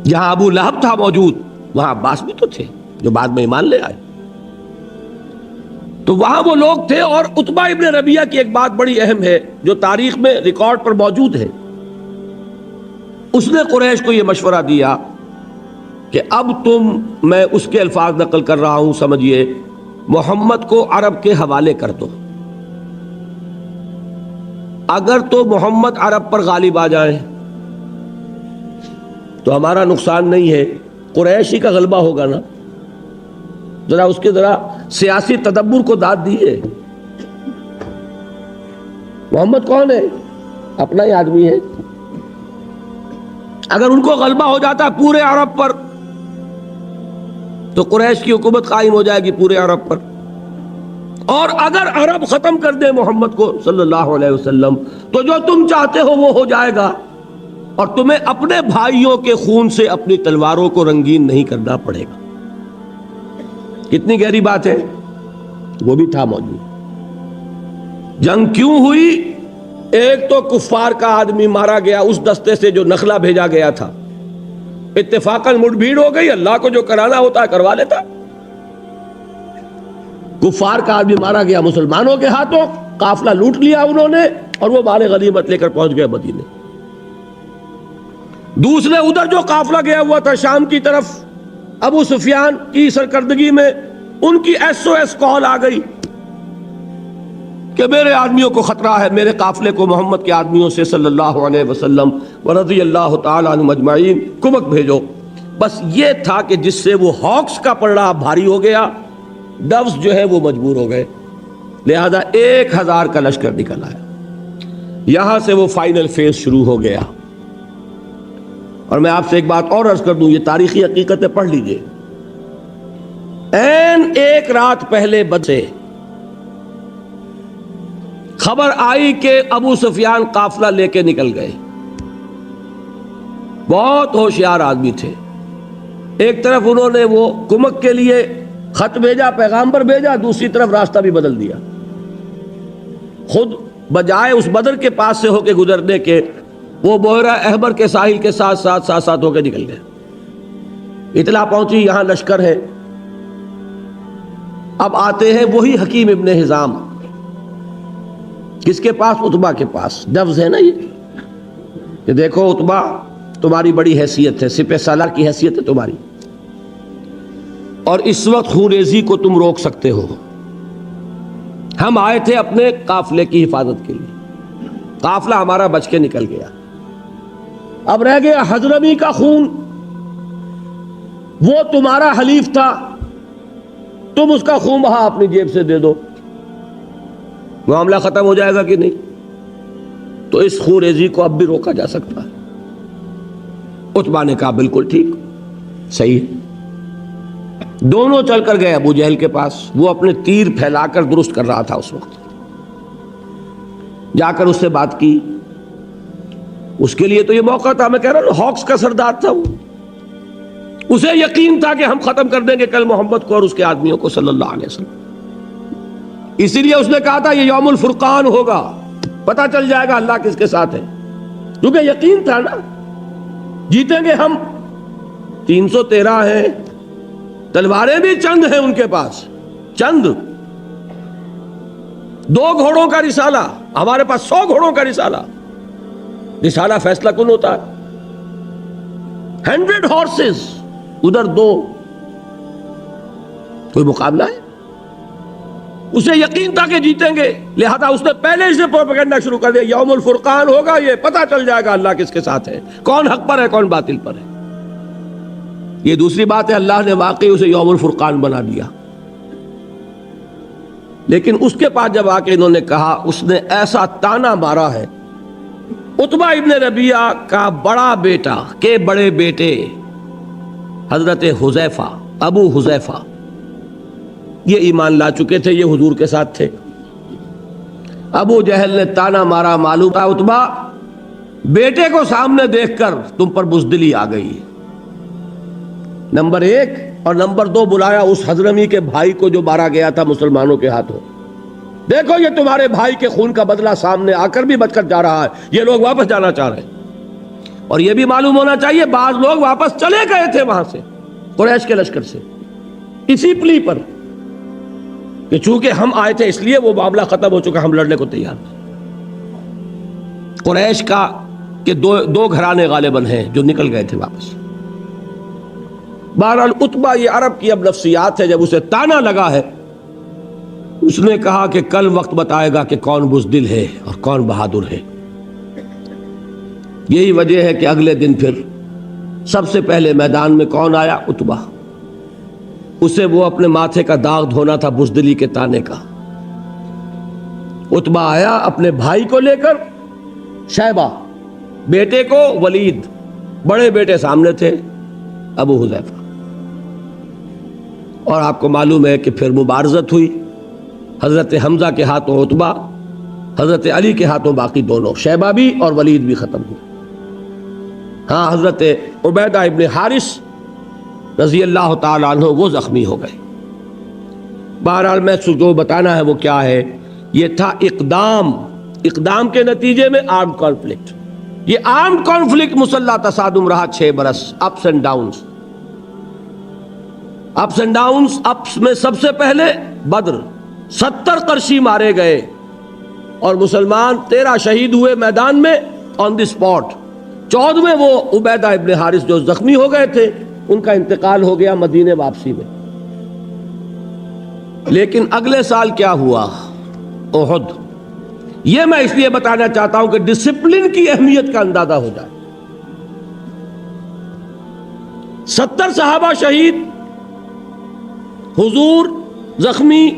جہاں ابو لہب تھا موجود وہاں عباس بھی تو تھے جو بعد میں ایمان لے آئے. تو وہاں وہ لوگ تھے. اور عتبہ ابن ربیعہ کی ایک بات بڑی اہم ہے جو تاریخ میں ریکارڈ پر موجود ہے. اس نے قریش کو یہ مشورہ دیا کہ اب میں اس کے الفاظ نقل کر رہا ہوں، سمجھیے، محمد کو عرب کے حوالے کر دو. اگر تو محمد عرب پر غالب آ جائیں تو ہمارا نقصان نہیں ہے، قریشی کا غلبہ ہوگا نا. ذرا اس کے سیاسی تدبر کو داد دیے. محمد کون ہے؟ اپنا ہی آدمی ہے. اگر ان کو غلبہ ہو جاتا پورے عرب پر تو قریش کی حکومت قائم ہو جائے گی پورے عرب پر. اور اگر عرب ختم کر دے محمد کو صلی اللہ علیہ وسلم تو جو تم چاہتے ہو وہ ہو جائے گا، اور تمہیں اپنے بھائیوں کے خون سے اپنی تلواروں کو رنگین نہیں کرنا پڑے گا. کتنی گہری بات ہے، وہ بھی تھا موجود. جنگ کیوں ہوئی؟ ایک تو کفار کا آدمی مارا گیا اس دستے سے جو نخلا بھیجا گیا تھا، اتفاقاً مٹ بھیڑ ہو گئی، اللہ کو جو کرانا ہوتا ہے کروا لیتا. کفار کا آدمی مارا گیا مسلمانوں کے ہاتھوں، قافلہ لوٹ لیا انہوں نے اور وہ مال غنیمت لے کر پہنچ گئے مدینے. دوسرے ادھر جو قافلہ گیا ہوا تھا شام کی طرف، ابو سفیان کی سرکردگی میں ان کی SOS کال آ گئی کہ میرے آدمیوں کو خطرہ ہے، میرے قافلے کو محمد کے آدمیوں سے صلی اللہ علیہ وسلم ورضی اللہ تعالی عنہم اجمعین کمک بھیجو. بس یہ تھا کہ جس سے وہ ہاکس کا پلڑا بھاری ہو گیا، ڈوز جو ہے وہ مجبور ہو گئے، لہذا 1000 کا لشکر نکل آیا. یہاں سے وہ فائنل فیز شروع ہو گیا. اور میں آپ سے ایک بات اور عرض کر دوں، یہ تاریخی حقیقتیں پڑھ لیجئے. این ایک رات پہلے بدر خبر آئی کہ ابو سفیان قافلہ لے کے نکل گئے. بہت ہوشیار آدمی تھے. ایک طرف انہوں نے وہ کمک کے لیے خط بھیجا، پیغامبر بھیجا، دوسری طرف راستہ بھی بدل دیا. خود بجائے اس بدر کے پاس سے ہو کے گزرنے کے، وہ بحیرہ احمر کے ساحل کے ساتھ ساتھ ہو کے نکل گئے. اطلاع پہنچی یہاں لشکر ہے. اب آتے ہیں وہی حکیم ابن حزام، کس کے پاس؟ عتبہ کے پاس. لفظ ہے نا یہ کہ دیکھو عتبہ تمہاری بڑی حیثیت ہے، سپہ سالار کی حیثیت ہے تمہاری، اور اس وقت خونریزی کو تم روک سکتے ہو. ہم آئے تھے اپنے قافلے کی حفاظت کے لیے، قافلہ ہمارا بچ کے نکل گیا، اب رہ گیا حضرمی کا خون، وہ تمہارا حلیف تھا، تم اس کا خون بہا اپنی جیب سے دے دو، معاملہ ختم ہو جائے گا کہ نہیں؟ تو اس خونریزی کو اب بھی روکا جا سکتا ہے. عتبہ نے کہا بالکل ٹھیک، صحیح. دونوں چل کر گئے ابو جہل کے پاس. وہ اپنے تیر پھیلا کر درست کر رہا تھا اس وقت. جا کر اس سے بات کی. اس کے لیے تو یہ موقع تھا، میں کہہ رہا ہوں ہاکس کا سردار تھا وہ. اسے یقین تھا کہ ہم ختم کر دیں گے کل محمد کو اور اس کے آدمیوں کو صلی اللہ علیہ وسلم. اسی لیے اس نے کہا تھا یہ یوم الفرقان ہوگا، پتہ چل جائے گا اللہ کس کے ساتھ ہے، کیونکہ یقین تھا نا جیتیں گے ہم. 313 ہیں، تلواریں بھی چند ہیں ان کے پاس، چند. 2 گھوڑوں کا رسالہ، ہمارے پاس 100 گھوڑوں کا رسالہ. رسالہ فیصلہ کن ہوتا ہے. 100 ہارسز، ادھر 2، کوئی مقابلہ ہے؟ اسے یقین تھا کہ جیتیں گے، لہذا اس نے پہلے سے پروپیگنڈا شروع کر دیا یوم الفرقان ہوگا، یہ پتہ چل جائے گا اللہ کس کے ساتھ ہے، کون حق پر ہے کون باطل پر ہے. یہ دوسری بات ہے، اللہ نے واقعی اسے یوم الفرقان بنا دیا. لیکن اس کے بعد جب آ کے انہوں نے کہا، اس نے ایسا تانا مارا ہے. عتبہ ابن ربیعہ کا بڑا بیٹا کے بڑے بیٹے حضرت حذیفہ، ابو حذیفہ، یہ ایمان لا چکے تھے، یہ حضور کے ساتھ تھے. ابو جہل نے تانا مارا، معلوم تھا عتبہ بیٹے کو سامنے دیکھ کر تم پر بزدلی آ گئی. نمبر 1 اور نمبر 2 بلایا اس حضرمی کے بھائی کو جو مارا گیا تھا مسلمانوں کے ہاتھوں. دیکھو یہ تمہارے بھائی کے خون کا بدلہ سامنے آ کر بھی بچ کر جا رہا ہے، یہ لوگ واپس جانا چاہ رہے ہیں. اور یہ بھی معلوم ہونا چاہیے بعض لوگ واپس چلے گئے تھے وہاں سے قریش کے لشکر سے، اسی پلی پر کہ چونکہ ہم آئے تھے اس لیے وہ معاملہ ختم ہو چکا، ہم لڑنے کو تیار ہیں. قریش کا کہ دو گھرانے غالباً ہیں جو نکل گئے تھے واپس. بہرحال عتبہ، یہ عرب کی اب نفسیات ہے، جب اسے تانا لگا ہے اس نے کہا کہ کل وقت بتائے گا کہ کون بزدل ہے اور کون بہادر ہے. یہی وجہ ہے کہ اگلے دن پھر سب سے پہلے میدان میں کون آیا؟ عتبہ. اسے وہ اپنے ماتھے کا داغ دھونا تھا بزدلی کے تانے کا. عتبہ آیا اپنے بھائی کو لے کر، شیبہ، بیٹے کو ولید، بڑے بیٹے سامنے تھے ابو حذیفہ. اور آپ کو معلوم ہے کہ پھر مبارزت ہوئی، حضرت حمزہ کے ہاتھوں عتبہ، حضرت علی کے ہاتھوں باقی دونوں، شیبہ بھی اور ولید بھی ختم ہوئے۔ ہاں حضرت عبیدہ ابن حارث رضی اللہ تعالیٰ عنہ وہ زخمی ہو گئے۔ بہرحال میں جو بتانا ہے وہ کیا ہے، یہ تھا اقدام کے نتیجے میں آرمڈ کانفلکٹ۔ یہ آرمڈ کانفلکٹ مسلح تصادم رہا 6 برس، ups and Downs, ups and Downs. Ups میں سب سے پہلے بدر، 70 قرشی مارے گئے اور مسلمان 13 شہید ہوئے میدان میں آن دی اسپاٹ۔ 14ویں وہ عبیدہ ابن حارث جو زخمی ہو گئے تھے، ان کا انتقال ہو گیا مدینے واپسی میں۔ لیکن اگلے سال کیا ہوا؟ احد۔ یہ میں اس لیے بتانا چاہتا ہوں کہ ڈسپلن کی اہمیت کا اندازہ ہو جائے۔ 70 صحابہ شہید، حضور زخمی،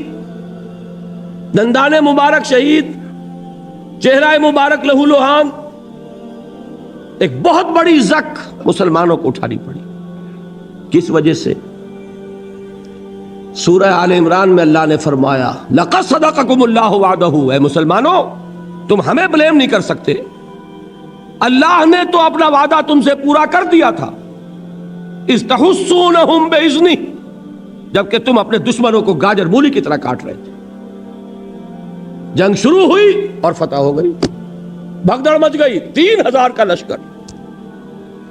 دندان مبارک شہید، چہرہ مبارک لہو لہان۔ ایک بہت بڑی زک مسلمانوں کو اٹھانی پڑی۔ کس وجہ سے؟ سورہ آل عمران میں اللہ نے فرمایا لَقَدْ صَدَقَكُمُ اللَّهُ وَعْدَهُ، اے مسلمانوں تم ہمیں بلیم نہیں کر سکتے، اللہ نے تو اپنا وعدہ تم سے پورا کر دیا تھا۔ اِذْ تَحُسُّونَهُمْ بِإِذْنِهِ، جبکہ تم اپنے دشمنوں کو گاجر مولی کی طرح کاٹ رہے تھے۔ جنگ شروع ہوئی اور فتح ہو گئی، بھگدڑ مچ گئی، 3000 کا لشکر،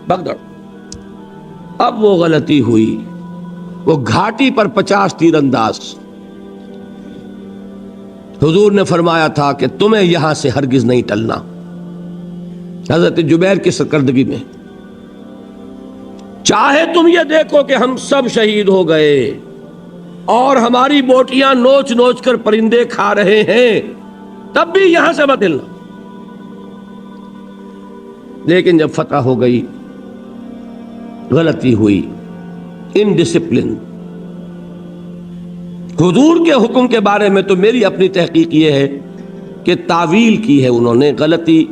بھگدڑ۔ اب وہ غلطی ہوئی، وہ گھاٹی پر 50 تیر انداز۔ حضور نے فرمایا تھا کہ تمہیں یہاں سے ہرگز نہیں ٹلنا۔ حضرت جبیر کی سرکردگی میں، چاہے تم یہ دیکھو کہ ہم سب شہید ہو گئے اور ہماری بوٹیاں نوچ نوچ کر پرندے کھا رہے ہیں، تب بھی یہاں سے مت ہلنا۔ لیکن جب فتح ہو گئی، غلطی ہوئی، انڈسپلن۔ حضور کے حکم کے بارے میں تو میری اپنی تحقیق یہ ہے کہ تعویل کی ہے انہوں نے، غلطی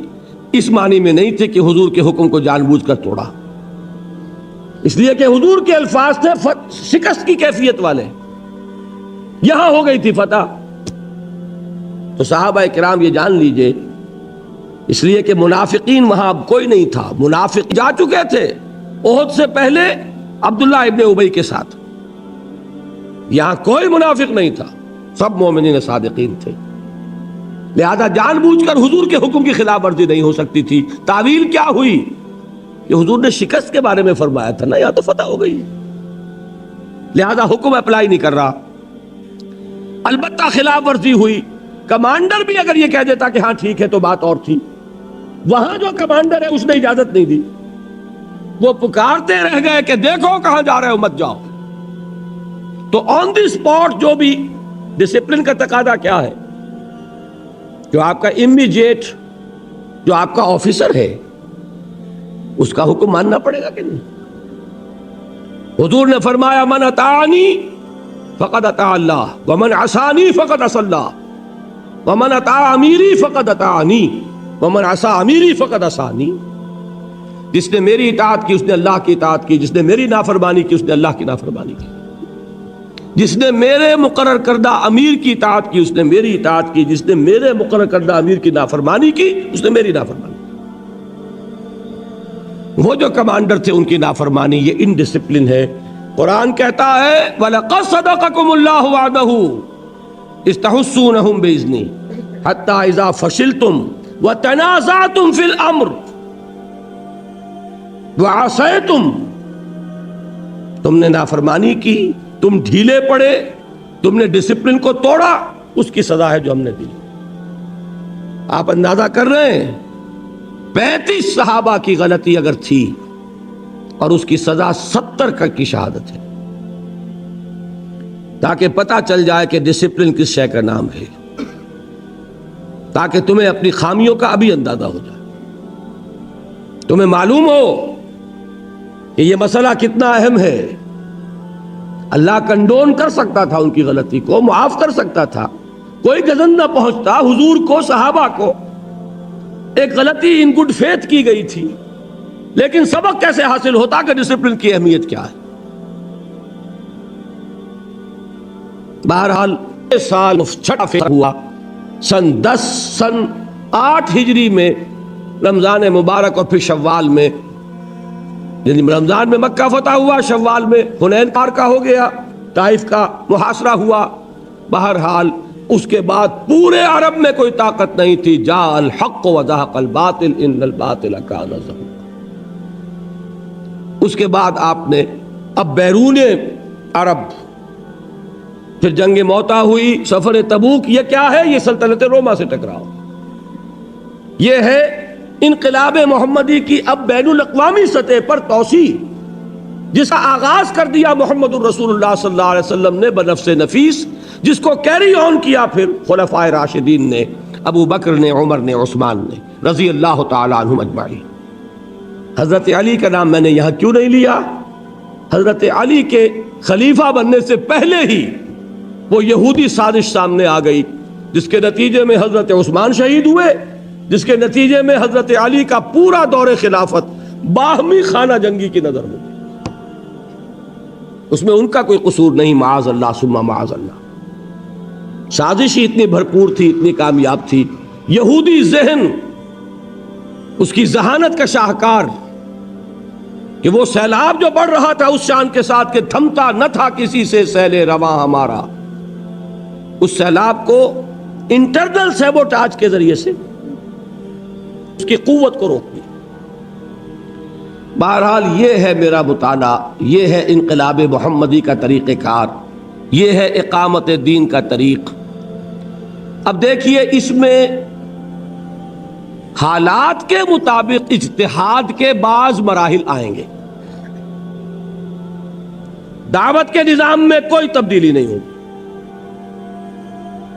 اس معنی میں نہیں تھی کہ حضور کے حکم کو جان بوجھ کر توڑا، اس لیے کہ حضور کے الفاظ تھے شکست کی کیفیت والے۔ یہاں ہو گئی تھی فتح، تو صحابہ کرام یہ جان لیجئے، اس لیے کہ منافقین وہاں اب کوئی نہیں تھا، منافق جا چکے تھے احد سے پہلے عبداللہ ابن ابی کے ساتھ، یہاں کوئی منافق نہیں تھا، سب مومنین صادقین تھے، لہذا جان بوجھ کر حضور کے حکم کی خلاف ورزی نہیں ہو سکتی تھی۔ تعویل کیا ہوئی کہ حضور نے شکست کے بارے میں فرمایا تھا نا، یہاں تو فتح ہو گئی، لہذا حکم اپلائی نہیں کر رہا۔ البتہ خلاف ورزی ہوئی، کمانڈر بھی اگر یہ کہہ دیتا کہ ہاں ٹھیک ہے تو بات اور تھی، وہاں جو کمانڈر ہے اس نے اجازت نہیں دی، وہ پکارتے رہ گئے کہ دیکھو کہاں جا رہے ہو، مت جاؤ۔ تو آن دی اسپاٹ جو بھی ڈسپلن کا تقاضا کیا ہے، جو آپ کا امیجیٹ، جو آپ کا آفیسر ہے، اس کا حکم ماننا پڑے گا کہ نہیں؟ حضور نے فرمایا من اطاعنی فقد اطاع اللہ ومن عصانی فقد عصى اللہ ومن اطاع امیری فقد اطاعنی ومن عصى امیری فقد عصانی۔ جس نے میری اطاعت کی اس نے اللہ کی اطاعت کی، جس نے میری نافرمانی کی اس نے اللہ کی نافرمانی کی، جس نے میرے مقرر کردہ امیر کی اطاعت کی اس نے میری اطاعت کی، جس نے میرے مقرر کردہ امیر کی نافرمانی کی اس نے میری نافرمانی کی۔ وہ جو کمانڈر تھے ان کی نافرمانی، یہ انڈسپلن ہے۔ قرآن کہتا ہے وَلَقَدْ صَدَقَكُمُ اللَّهُ وَعْدَهُ إِذْ تَحُسُّونَهُم بِإِذْنِهِ حَتَّى إِذَا فَشِلْتُمْ وَتَنَازَعْتُمْ فِي الْأَمْرِ وَعَصَيْتُمْ، تم نے نافرمانی کی، تم ڈھیلے پڑے، تم نے ڈسپلن کو توڑا، اس کی سزا ہے جو ہم نے دی۔ آپ اندازہ کر رہے ہیں 35 صحابہ کی غلطی اگر تھی اور اس کی سزا 70 کی شہادت ہے، تاکہ پتہ چل جائے کہ ڈسپلن کس شے کا نام ہے، تاکہ تمہیں اپنی خامیوں کا ابھی اندازہ ہو جائے، تمہیں معلوم ہو کہ یہ مسئلہ کتنا اہم ہے۔ اللہ کنڈون کر سکتا تھا ان کی غلطی کو، معاف کر سکتا تھا، کوئی گزن نہ پہنچتا، حضور کو صحابہ کو ایک غلطی ان گڈ فیتھ کی گئی تھی، لیکن سبق کیسے حاصل ہوتا کہ ڈسپلن کی اہمیت کیا ہے۔ بہرحال سال چھٹا فتح ہوا سن 8 ہجری میں رمضان مبارک، اور پھر شوال میں، یعنی رمضان میں مکہ فتح ہوا، شوال میں حنین پار کا ہو گیا، طائف کا محاصرہ ہوا۔ بہرحال اس کے بعد پورے عرب میں کوئی طاقت نہیں تھی۔ جاء الحق وزهق الباطل ان الباطل کان زہوقا۔ اس کے بعد آپ نے اب بیرون عرب پھر جنگ موتا ہوئی، سفر تبوک۔ یہ کیا ہے؟ یہ سلطنت روما سے ٹکراؤ، یہ ہے انقلاب محمدی کی اب بین الاقوامی سطح پر توسیع، جس کا آغاز کر دیا محمد الرسول اللہ صلی اللہ علیہ وسلم نے بنفس نفیس، جس کو کیری آن کیا پھر خلفائے راشدین نے، ابو بکر نے، عمر نے، عثمان نے، رضی اللہ تعالی عنہم اجمعین۔ حضرت علی کا نام میں نے یہاں کیوں نہیں لیا؟ حضرت علی کے خلیفہ بننے سے پہلے ہی وہ یہودی سازش سامنے آ گئی، جس کے نتیجے میں حضرت عثمان شہید ہوئے، جس کے نتیجے میں حضرت علی کا پورا دور خلافت باہمی خانہ جنگی کی نظر میں، اس میں ان کا کوئی قصور نہیں، معاذ اللہ ثم معاذ اللہ۔ سازش ہی اتنی بھرپور تھی، اتنی کامیاب تھی، یہودی ذہن اس کی ذہانت کا شاہکار، کہ وہ سیلاب جو بڑھ رہا تھا اس شان کے ساتھ کہ تھمتا نہ تھا کسی سے سیل رواں ہمارا، اس سیلاب کو انٹرنل سیبوٹاج کے ذریعے سے اس کی قوت کو روک دیا۔ بہرحال یہ ہے میرا مطالعہ، یہ ہے انقلاب محمدی کا طریقہ کار، یہ ہے اقامت دین کا طریق۔ اب دیکھیے اس میں حالات کے مطابق اجتہاد کے بعض مراحل آئیں گے۔ دعوت کے نظام میں کوئی تبدیلی نہیں ہوگی۔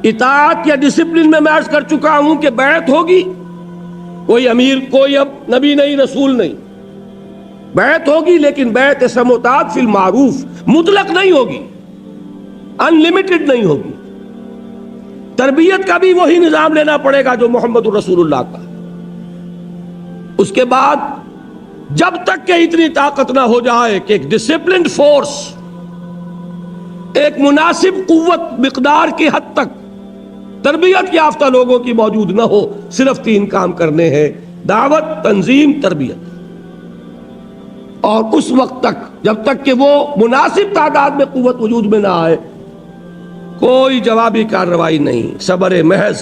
اطاعت یا ڈسپلن میں عرض کر چکا ہوں کہ بیعت ہوگی، کوئی امیر، کوئی اب نبی نہیں، رسول نہیں، بیعت ہوگی، لیکن بیعت سموتات فی المعروف، مطلق نہیں ہوگی، انلمیٹڈ نہیں ہوگی۔ تربیت کا بھی وہی نظام لینا پڑے گا جو محمد الرسول اللہ کا۔ اس کے بعد جب تک کہ اتنی طاقت نہ ہو جائے کہ ایک ڈسپلنڈ فورس، ایک مناسب قوت مقدار کی حد تک تربیت یافتہ لوگوں کی موجود نہ ہو، صرف 3 کام کرنے ہیں: دعوت، تنظیم، تربیت۔ اور اس وقت تک، جب تک کہ وہ مناسب تعداد میں قوت وجود میں نہ آئے، کوئی جوابی کارروائی نہیں، صبر محض،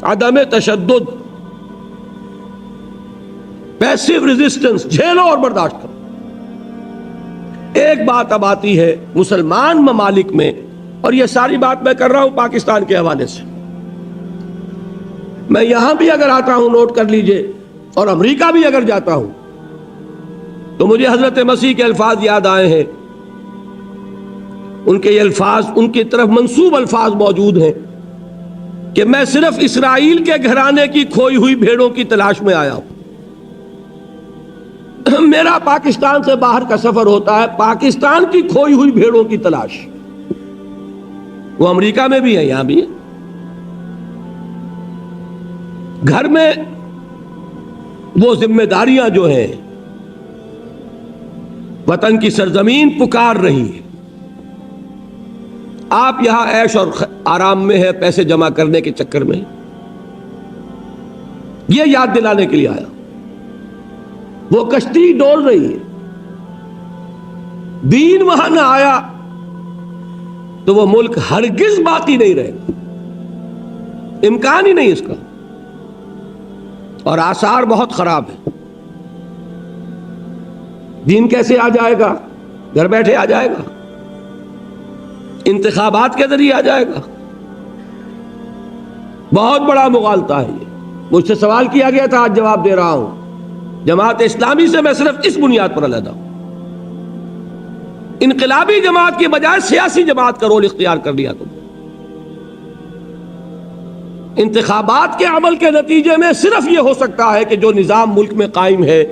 عدم تشدد، پیسیو ریزسٹنس، جھیلو اور برداشت کرو۔ ایک بات اب آتی ہے مسلمان ممالک میں، اور یہ ساری بات میں کر رہا ہوں پاکستان کے حوالے سے، میں یہاں بھی اگر آتا ہوں نوٹ کر لیجئے، اور امریکہ بھی اگر جاتا ہوں تو مجھے حضرت مسیح کے الفاظ یاد آئے ہیں۔ ان کے یہ الفاظ، ان کی طرف منسوب الفاظ موجود ہیں کہ میں صرف اسرائیل کے گھرانے کی کھوئی ہوئی بھیڑوں کی تلاش میں آیا ہوں۔ میرا پاکستان سے باہر کا سفر ہوتا ہے پاکستان کی کھوئی ہوئی بھیڑوں کی تلاش۔ وہ امریکہ میں بھی ہے، یہاں بھی ہے۔ گھر میں وہ ذمہ داریاں جو ہیں، وطن کی سرزمین پکار رہی ہے، آپ یہاں عیش اور آرام میں ہے، پیسے جمع کرنے کے چکر میں، یہ یاد دلانے کے لیے آیا۔ وہ کشتی ڈول رہی ہے، دین وہاں نہ آیا تو وہ ملک ہرگز باقی نہیں رہے گا، امکان ہی نہیں اس کا، اور آثار بہت خراب ہے۔ دین کیسے آ جائے گا؟ گھر بیٹھے آ جائے گا، انتخابات کے ذریعے آ جائے گا۔ بہت بڑا مغالطہ ہے یہ۔ مجھ سے سوال کیا گیا تھا، آج جواب دے رہا ہوں۔ جماعت اسلامی سے میں صرف اس بنیاد پر علیحدہ ہوں، انقلابی جماعت کی بجائے سیاسی جماعت کا رول اختیار کر لیا تم۔ انتخابات کے عمل کے نتیجے میں صرف یہ ہو سکتا ہے کہ جو نظام ملک میں قائم ہے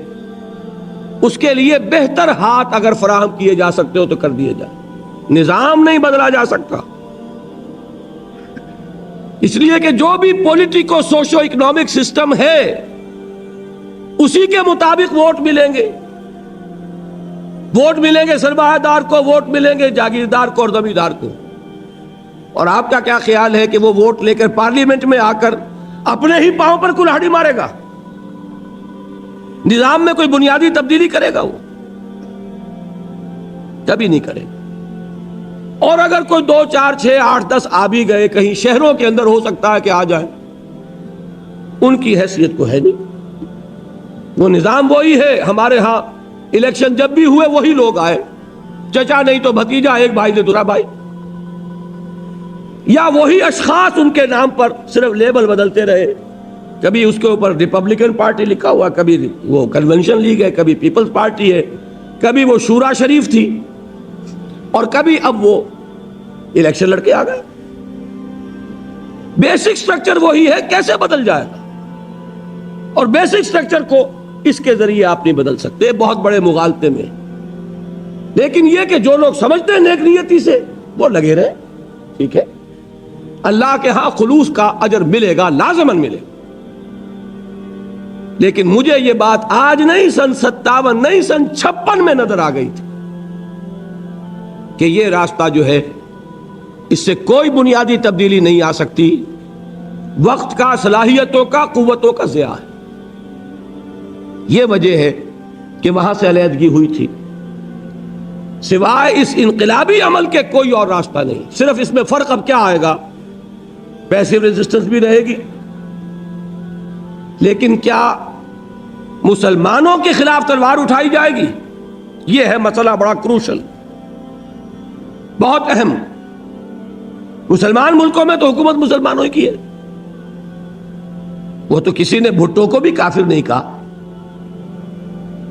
اس کے لیے بہتر ہاتھ اگر فراہم کیے جا سکتے ہو تو کر دیے جائیں۔ نظام نہیں بدلا جا سکتا، اس لیے کہ جو بھی پولیٹیکو سوشو اکنامک سسٹم ہے اسی کے مطابق ووٹ ملیں گے۔ ووٹ ملیں گے سرمایہ دار کو، ووٹ ملیں گے جاگیردار کو اور زمیندار کو۔ اور آپ کا کیا خیال ہے کہ وہ ووٹ لے کر پارلیمنٹ میں آ کر اپنے ہی پاؤں پر کلہاڑی مارے گا؟ نظام میں کوئی بنیادی تبدیلی کرے گا؟ وہ کبھی نہیں کرے گا۔ اور اگر کوئی 2 4 6 8 10 آ بھی گئے، کہیں شہروں کے اندر ہو سکتا ہے کہ آ جائے، ان کی حیثیت کو ہے نہیں۔ وہ نظام وہی ہے۔ ہمارے ہاں الیکشن جب بھی ہوئے وہی لوگ آئے، چچا نہیں تو بھتیجا، ایک بھائی سے دوسرا بھائی، یا وہی اشخاص ان کے نام پر صرف لیبل بدلتے رہے۔ کبھی اس کے اوپر ریپبلکن پارٹی لکھا ہوا، کبھی وہ کنونشن لیگ ہے، کبھی پیپلز پارٹی ہے، کبھی وہ شورا شریف تھی، اور کبھی اب وہ الیکشن لڑکے آ گئے۔ بیسک سٹرکچر وہی ہے، کیسے بدل جائے گا؟ اور بیسک سٹرکچر کو اس کے ذریعے آپ نہیں بدل سکتے، بہت بڑے مغالطے میں۔ لیکن یہ کہ جو لوگ سمجھتے ہیں نیک نیتی سے، وہ لگے رہے، ٹھیک ہے، اللہ کے ہاں خلوص کا اجر ملے گا، لازماً ملے گا۔ لیکن مجھے یہ بات آج نہیں، سن 57 نہیں، سن 56 میں نظر آ گئی تھی کہ یہ راستہ جو ہے اس سے کوئی بنیادی تبدیلی نہیں آ سکتی، وقت کا، صلاحیتوں کا، قوتوں کا ضیاع ہے۔ یہ وجہ ہے کہ وہاں سے علیحدگی ہوئی تھی۔ سوائے اس انقلابی عمل کے کوئی اور راستہ نہیں۔ صرف اس میں فرق اب کیا آئے گا؟ پیسیو ریزسٹنس بھی رہے گی، لیکن کیا مسلمانوں کے خلاف تلوار اٹھائی جائے گی؟ یہ ہے مسئلہ بڑا کروشل، بہت اہم۔ مسلمان ملکوں میں تو حکومت مسلمانوں کی ہے۔ وہ تو کسی نے بھٹو کو بھی کافر نہیں کہا۔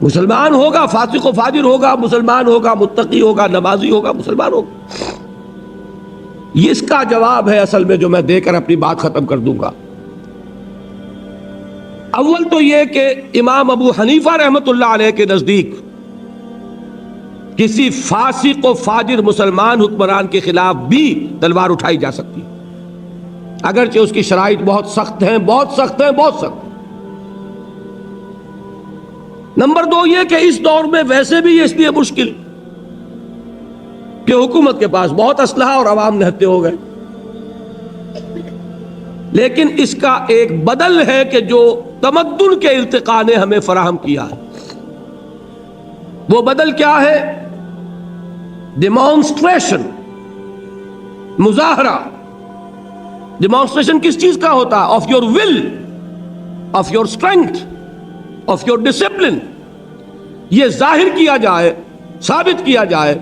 مسلمان ہوگا، فاسق و فاجر ہوگا، مسلمان ہوگا، متقی ہوگا، نمازی ہوگا، مسلمان ہوگا۔ یہ اس کا جواب ہے اصل میں جو میں دے کر اپنی بات ختم کر دوں گا۔ اول تو یہ کہ امام ابو حنیفہ رحمۃ اللہ علیہ کے نزدیک کسی فاسق و فاجر مسلمان حکمران کے خلاف بھی تلوار اٹھائی جا سکتی، اگرچہ اس کی شرائط بہت سخت ہیں، بہت سخت ہیں، بہت سخت۔ نمبر 2 یہ کہ اس دور میں ویسے بھی یہ اس لیے مشکل کہ حکومت کے پاس بہت اسلحہ اور عوام نہتے ہو گئے۔ لیکن اس کا ایک بدل ہے کہ جو تمدن کے ارتقاء نے ہمیں فراہم کیا ہے، وہ بدل کیا ہے؟ ڈیمانسٹریشن، مظاہرہ۔ ڈیمانسٹریشن کس چیز کا ہوتا ہے؟ Of your will, of your strength, of your discipline. یہ ظاہر کیا جائے، ثابت کیا جائے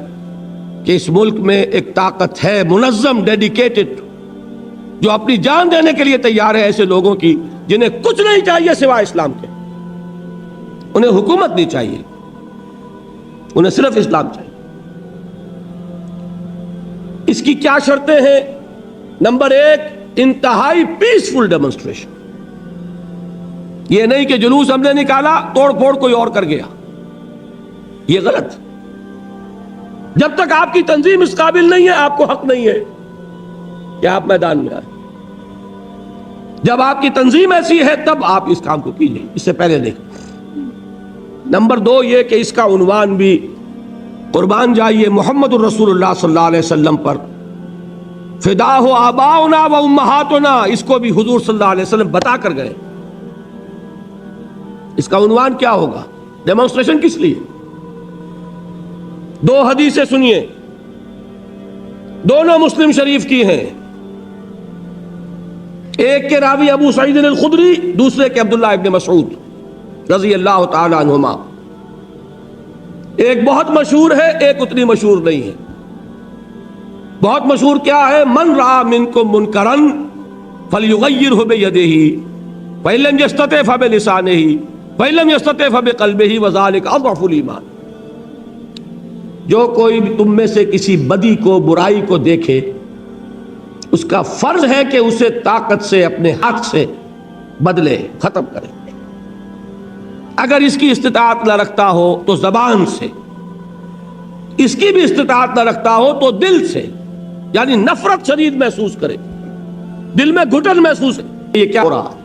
کہ اس ملک میں ایک طاقت ہے، منظم، ڈیڈیکیٹڈ، جو اپنی جان دینے کے لیے تیار ہے، ایسے لوگوں کی جنہیں کچھ نہیں چاہیے سوائے اسلام کے۔ انہیں حکومت نہیں چاہیے، انہیں صرف اسلام چاہیے۔ اس کی کیا شرطیں ہیں؟ نمبر 1، انتہائی پیسفل ڈیمونسٹریشن۔ یہ نہیں کہ جلوس ہم نے نکالا، توڑ پھوڑ کوئی اور کر گیا، یہ غلط۔ جب تک آپ کی تنظیم اس قابل نہیں ہے، آپ کو حق نہیں ہے کہ آپ میدان میں آئیں۔ جب آپ کی تنظیم ایسی ہے تب آپ اس کام کو کیجیے، اس سے پہلے نہیں۔ نمبر 2 یہ کہ اس کا عنوان بھی قربان جائیے محمد الرسول اللہ صلی اللہ علیہ وسلم پر، فداہ آباؤنا و امہاتنا، اس کو بھی حضور صلی اللہ علیہ وسلم بتا کر گئے۔ اس کا عنوان کیا ہوگا؟ ڈیمونسٹریشن کس لیے؟ 2 حدیثیں سنیے، دونوں مسلم شریف کی ہیں۔ ایک کے راوی ابو سعید الخدری، دوسرے کے عبداللہ ابن مسعود رضی اللہ تعالی عنہما۔ ایک بہت مشہور ہے، ایک اتنی مشہور نہیں ہے۔ بہت مشہور کیا ہے؟ من رأى منکم منکرا فلیغیرہ بیدہ فإن لم یستطع فبلسانہ فإن لم یستطع فبقلبہ وذلک اضعف الایمان۔ جو کوئی تم میں سے کسی بدی کو، برائی کو دیکھے، اس کا فرض ہے کہ اسے طاقت سے، اپنے ہاتھ سے بدلے، ختم کرے۔ اگر اس کی استطاعت نہ رکھتا ہو تو زبان سے، اس کی بھی استطاعت نہ رکھتا ہو تو دل سے، یعنی نفرت شدید محسوس کرے، دل میں گھٹن محسوس ہے، یہ کیا ہو رہا ہے؟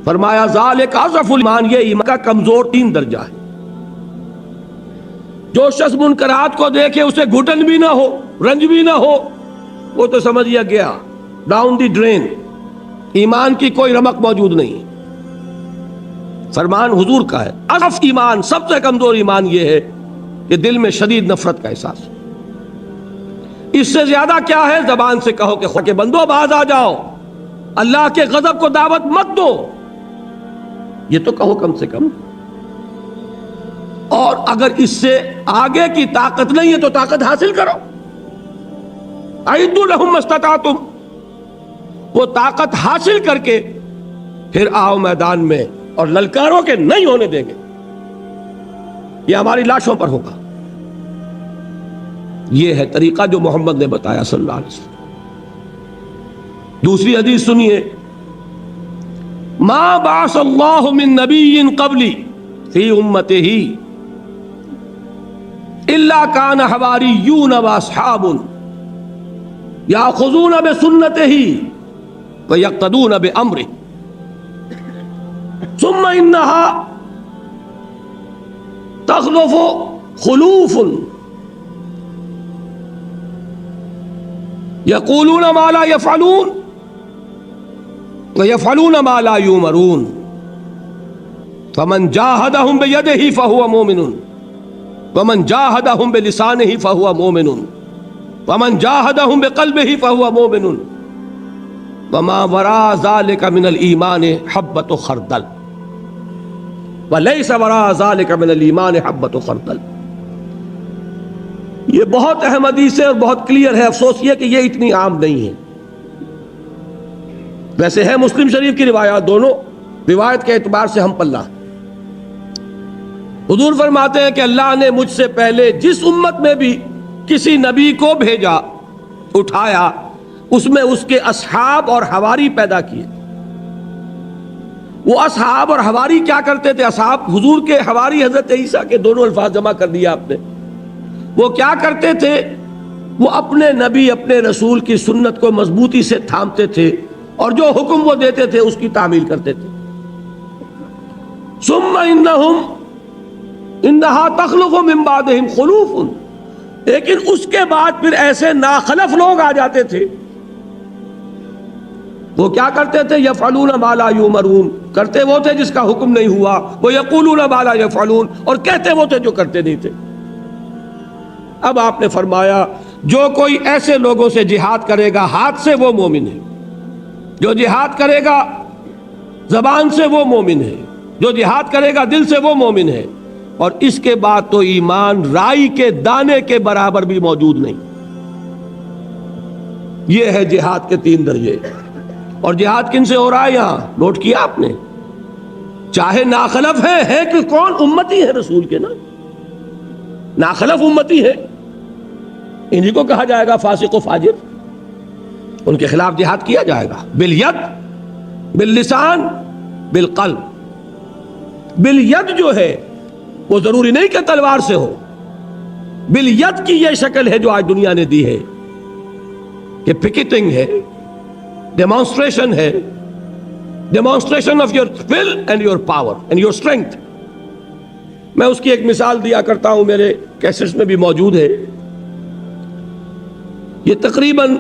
فرمایا ذالک اضعف الایمان، یہ ایمان کا کمزور 3 درجہ ہے۔ جو شخص منکرات کو دیکھے، اسے گھٹن بھی نہ ہو، رنج بھی نہ ہو، وہ تو سمجھیا گیا، ڈاؤن دی ڈرین، ایمان کی کوئی رمق موجود نہیں۔ فرمان حضور کا ہے، اضعف ایمان، سب سے کمزور ایمان یہ ہے کہ دل میں شدید نفرت کا احساس۔ اس سے زیادہ کیا ہے؟ زبان سے کہو کہ خدا کے بندو باز آ جاؤ، اللہ کے غضب کو دعوت مت دو، یہ تو کہو کم سے کم۔ اور اگر اس سے آگے کی طاقت نہیں ہے تو طاقت حاصل کرو، اعدوا لهم ما استطعتم، وہ طاقت حاصل کر کے پھر آؤ میدان میں اور للکاروں کے نہیں ہونے دیں گے، یہ ہماری لاشوں پر ہوگا۔ یہ ہے طریقہ جو محمد نے بتایا صلی اللہ علیہ وسلم۔ دوسری حدیث سنیے، ما بعث اللہ من نبی قبلی فی امتہ الا کان حواریون واصحاب یاخذون بسنتہ ویقتدون بامرہ ثم انہا تخلف خلوف یقولون ما لا یفعلون ویفعلون ما لا یؤمرون فمن جاہدہم بیدہ فہو مومن ومن جاہدہم بلسانہ فہو مومن ومن جاہدہم بقلبہ فہو مومن وما وراء ذلك من الایمان حبۃ خردل ولیس وراء ذلك من الایمان حبۃ خردل۔ یہ بہت اہم حدیث ہے اور بہت کلیئر ہے، افسوس یہ کہ یہ اتنی عام نہیں ہے۔ ویسے ہے مسلم شریف کی روایات، دونوں روایت کے اعتبار سے ہم پلہ۔ حضور فرماتے ہیں کہ اللہ نے مجھ سے پہلے جس امت میں بھی کسی نبی کو بھیجا، اٹھایا، اس میں اس کے اصحاب اور حواری پیدا کیے۔ وہ اصحاب اور حواری کیا کرتے تھے؟ اصحاب حضور کے، حواری حضرت عیسیٰ کے، دونوں الفاظ جمع کر دیا آپ نے۔ وہ کیا کرتے تھے؟ وہ اپنے نبی، اپنے رسول کی سنت کو مضبوطی سے تھامتے تھے اور جو حکم وہ دیتے تھے اس کی تعمیل کرتے تھے۔ ثم انہا تخلف من بعدہم خلوف، لیکن اس کے بعد پھر ایسے ناخلف لوگ آ جاتے تھے، وہ کیا کرتے تھے؟ یفعلون ما لا یؤمرون، کرتے وہ تھے جس کا حکم نہیں ہوا، وہ یقولون ما لا یفعلون، اور کہتے وہ تھے جو کرتے نہیں تھے۔ اب آپ نے فرمایا جو کوئی ایسے لوگوں سے جہاد کرے گا ہاتھ سے وہ مومن ہے، جو جہاد کرے گا زبان سے وہ مومن ہے، جو جہاد کرے گا دل سے وہ مومن ہے، اور اس کے بعد تو ایمان رائی کے دانے کے برابر بھی موجود نہیں۔ یہ ہے جہاد کے 3 درجے۔ اور جہاد کن سے ہو رہا ہے یہاں نوٹ کیا آپ نے؟ چاہے ناخلف ہے کہ کون؟ امتی ہے رسول کے نا، ناخلف امتی ہے، انہی کو کہا جائے گا فاسق و فاجر، ان کے خلاف جہاد کیا جائے گا، بالید، باللسان، بالقلب۔ بالید جو ہے وہ ضروری نہیں کہ تلوار سے ہو، بالید کی یہ شکل ہے جو آج دنیا نے دی ہے کہ پکٹنگ ہے، ڈیمانسٹریشن ہے، demonstration of your will end your power and your strength. میں اس کی ایک مثال دیا کرتا ہوں، میرے کیسٹس میں بھی موجود ہے۔ یہ تقریباً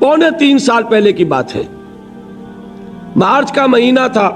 2.25 سال پہلے کی بات ہے، مارچ کا مہینہ تھا،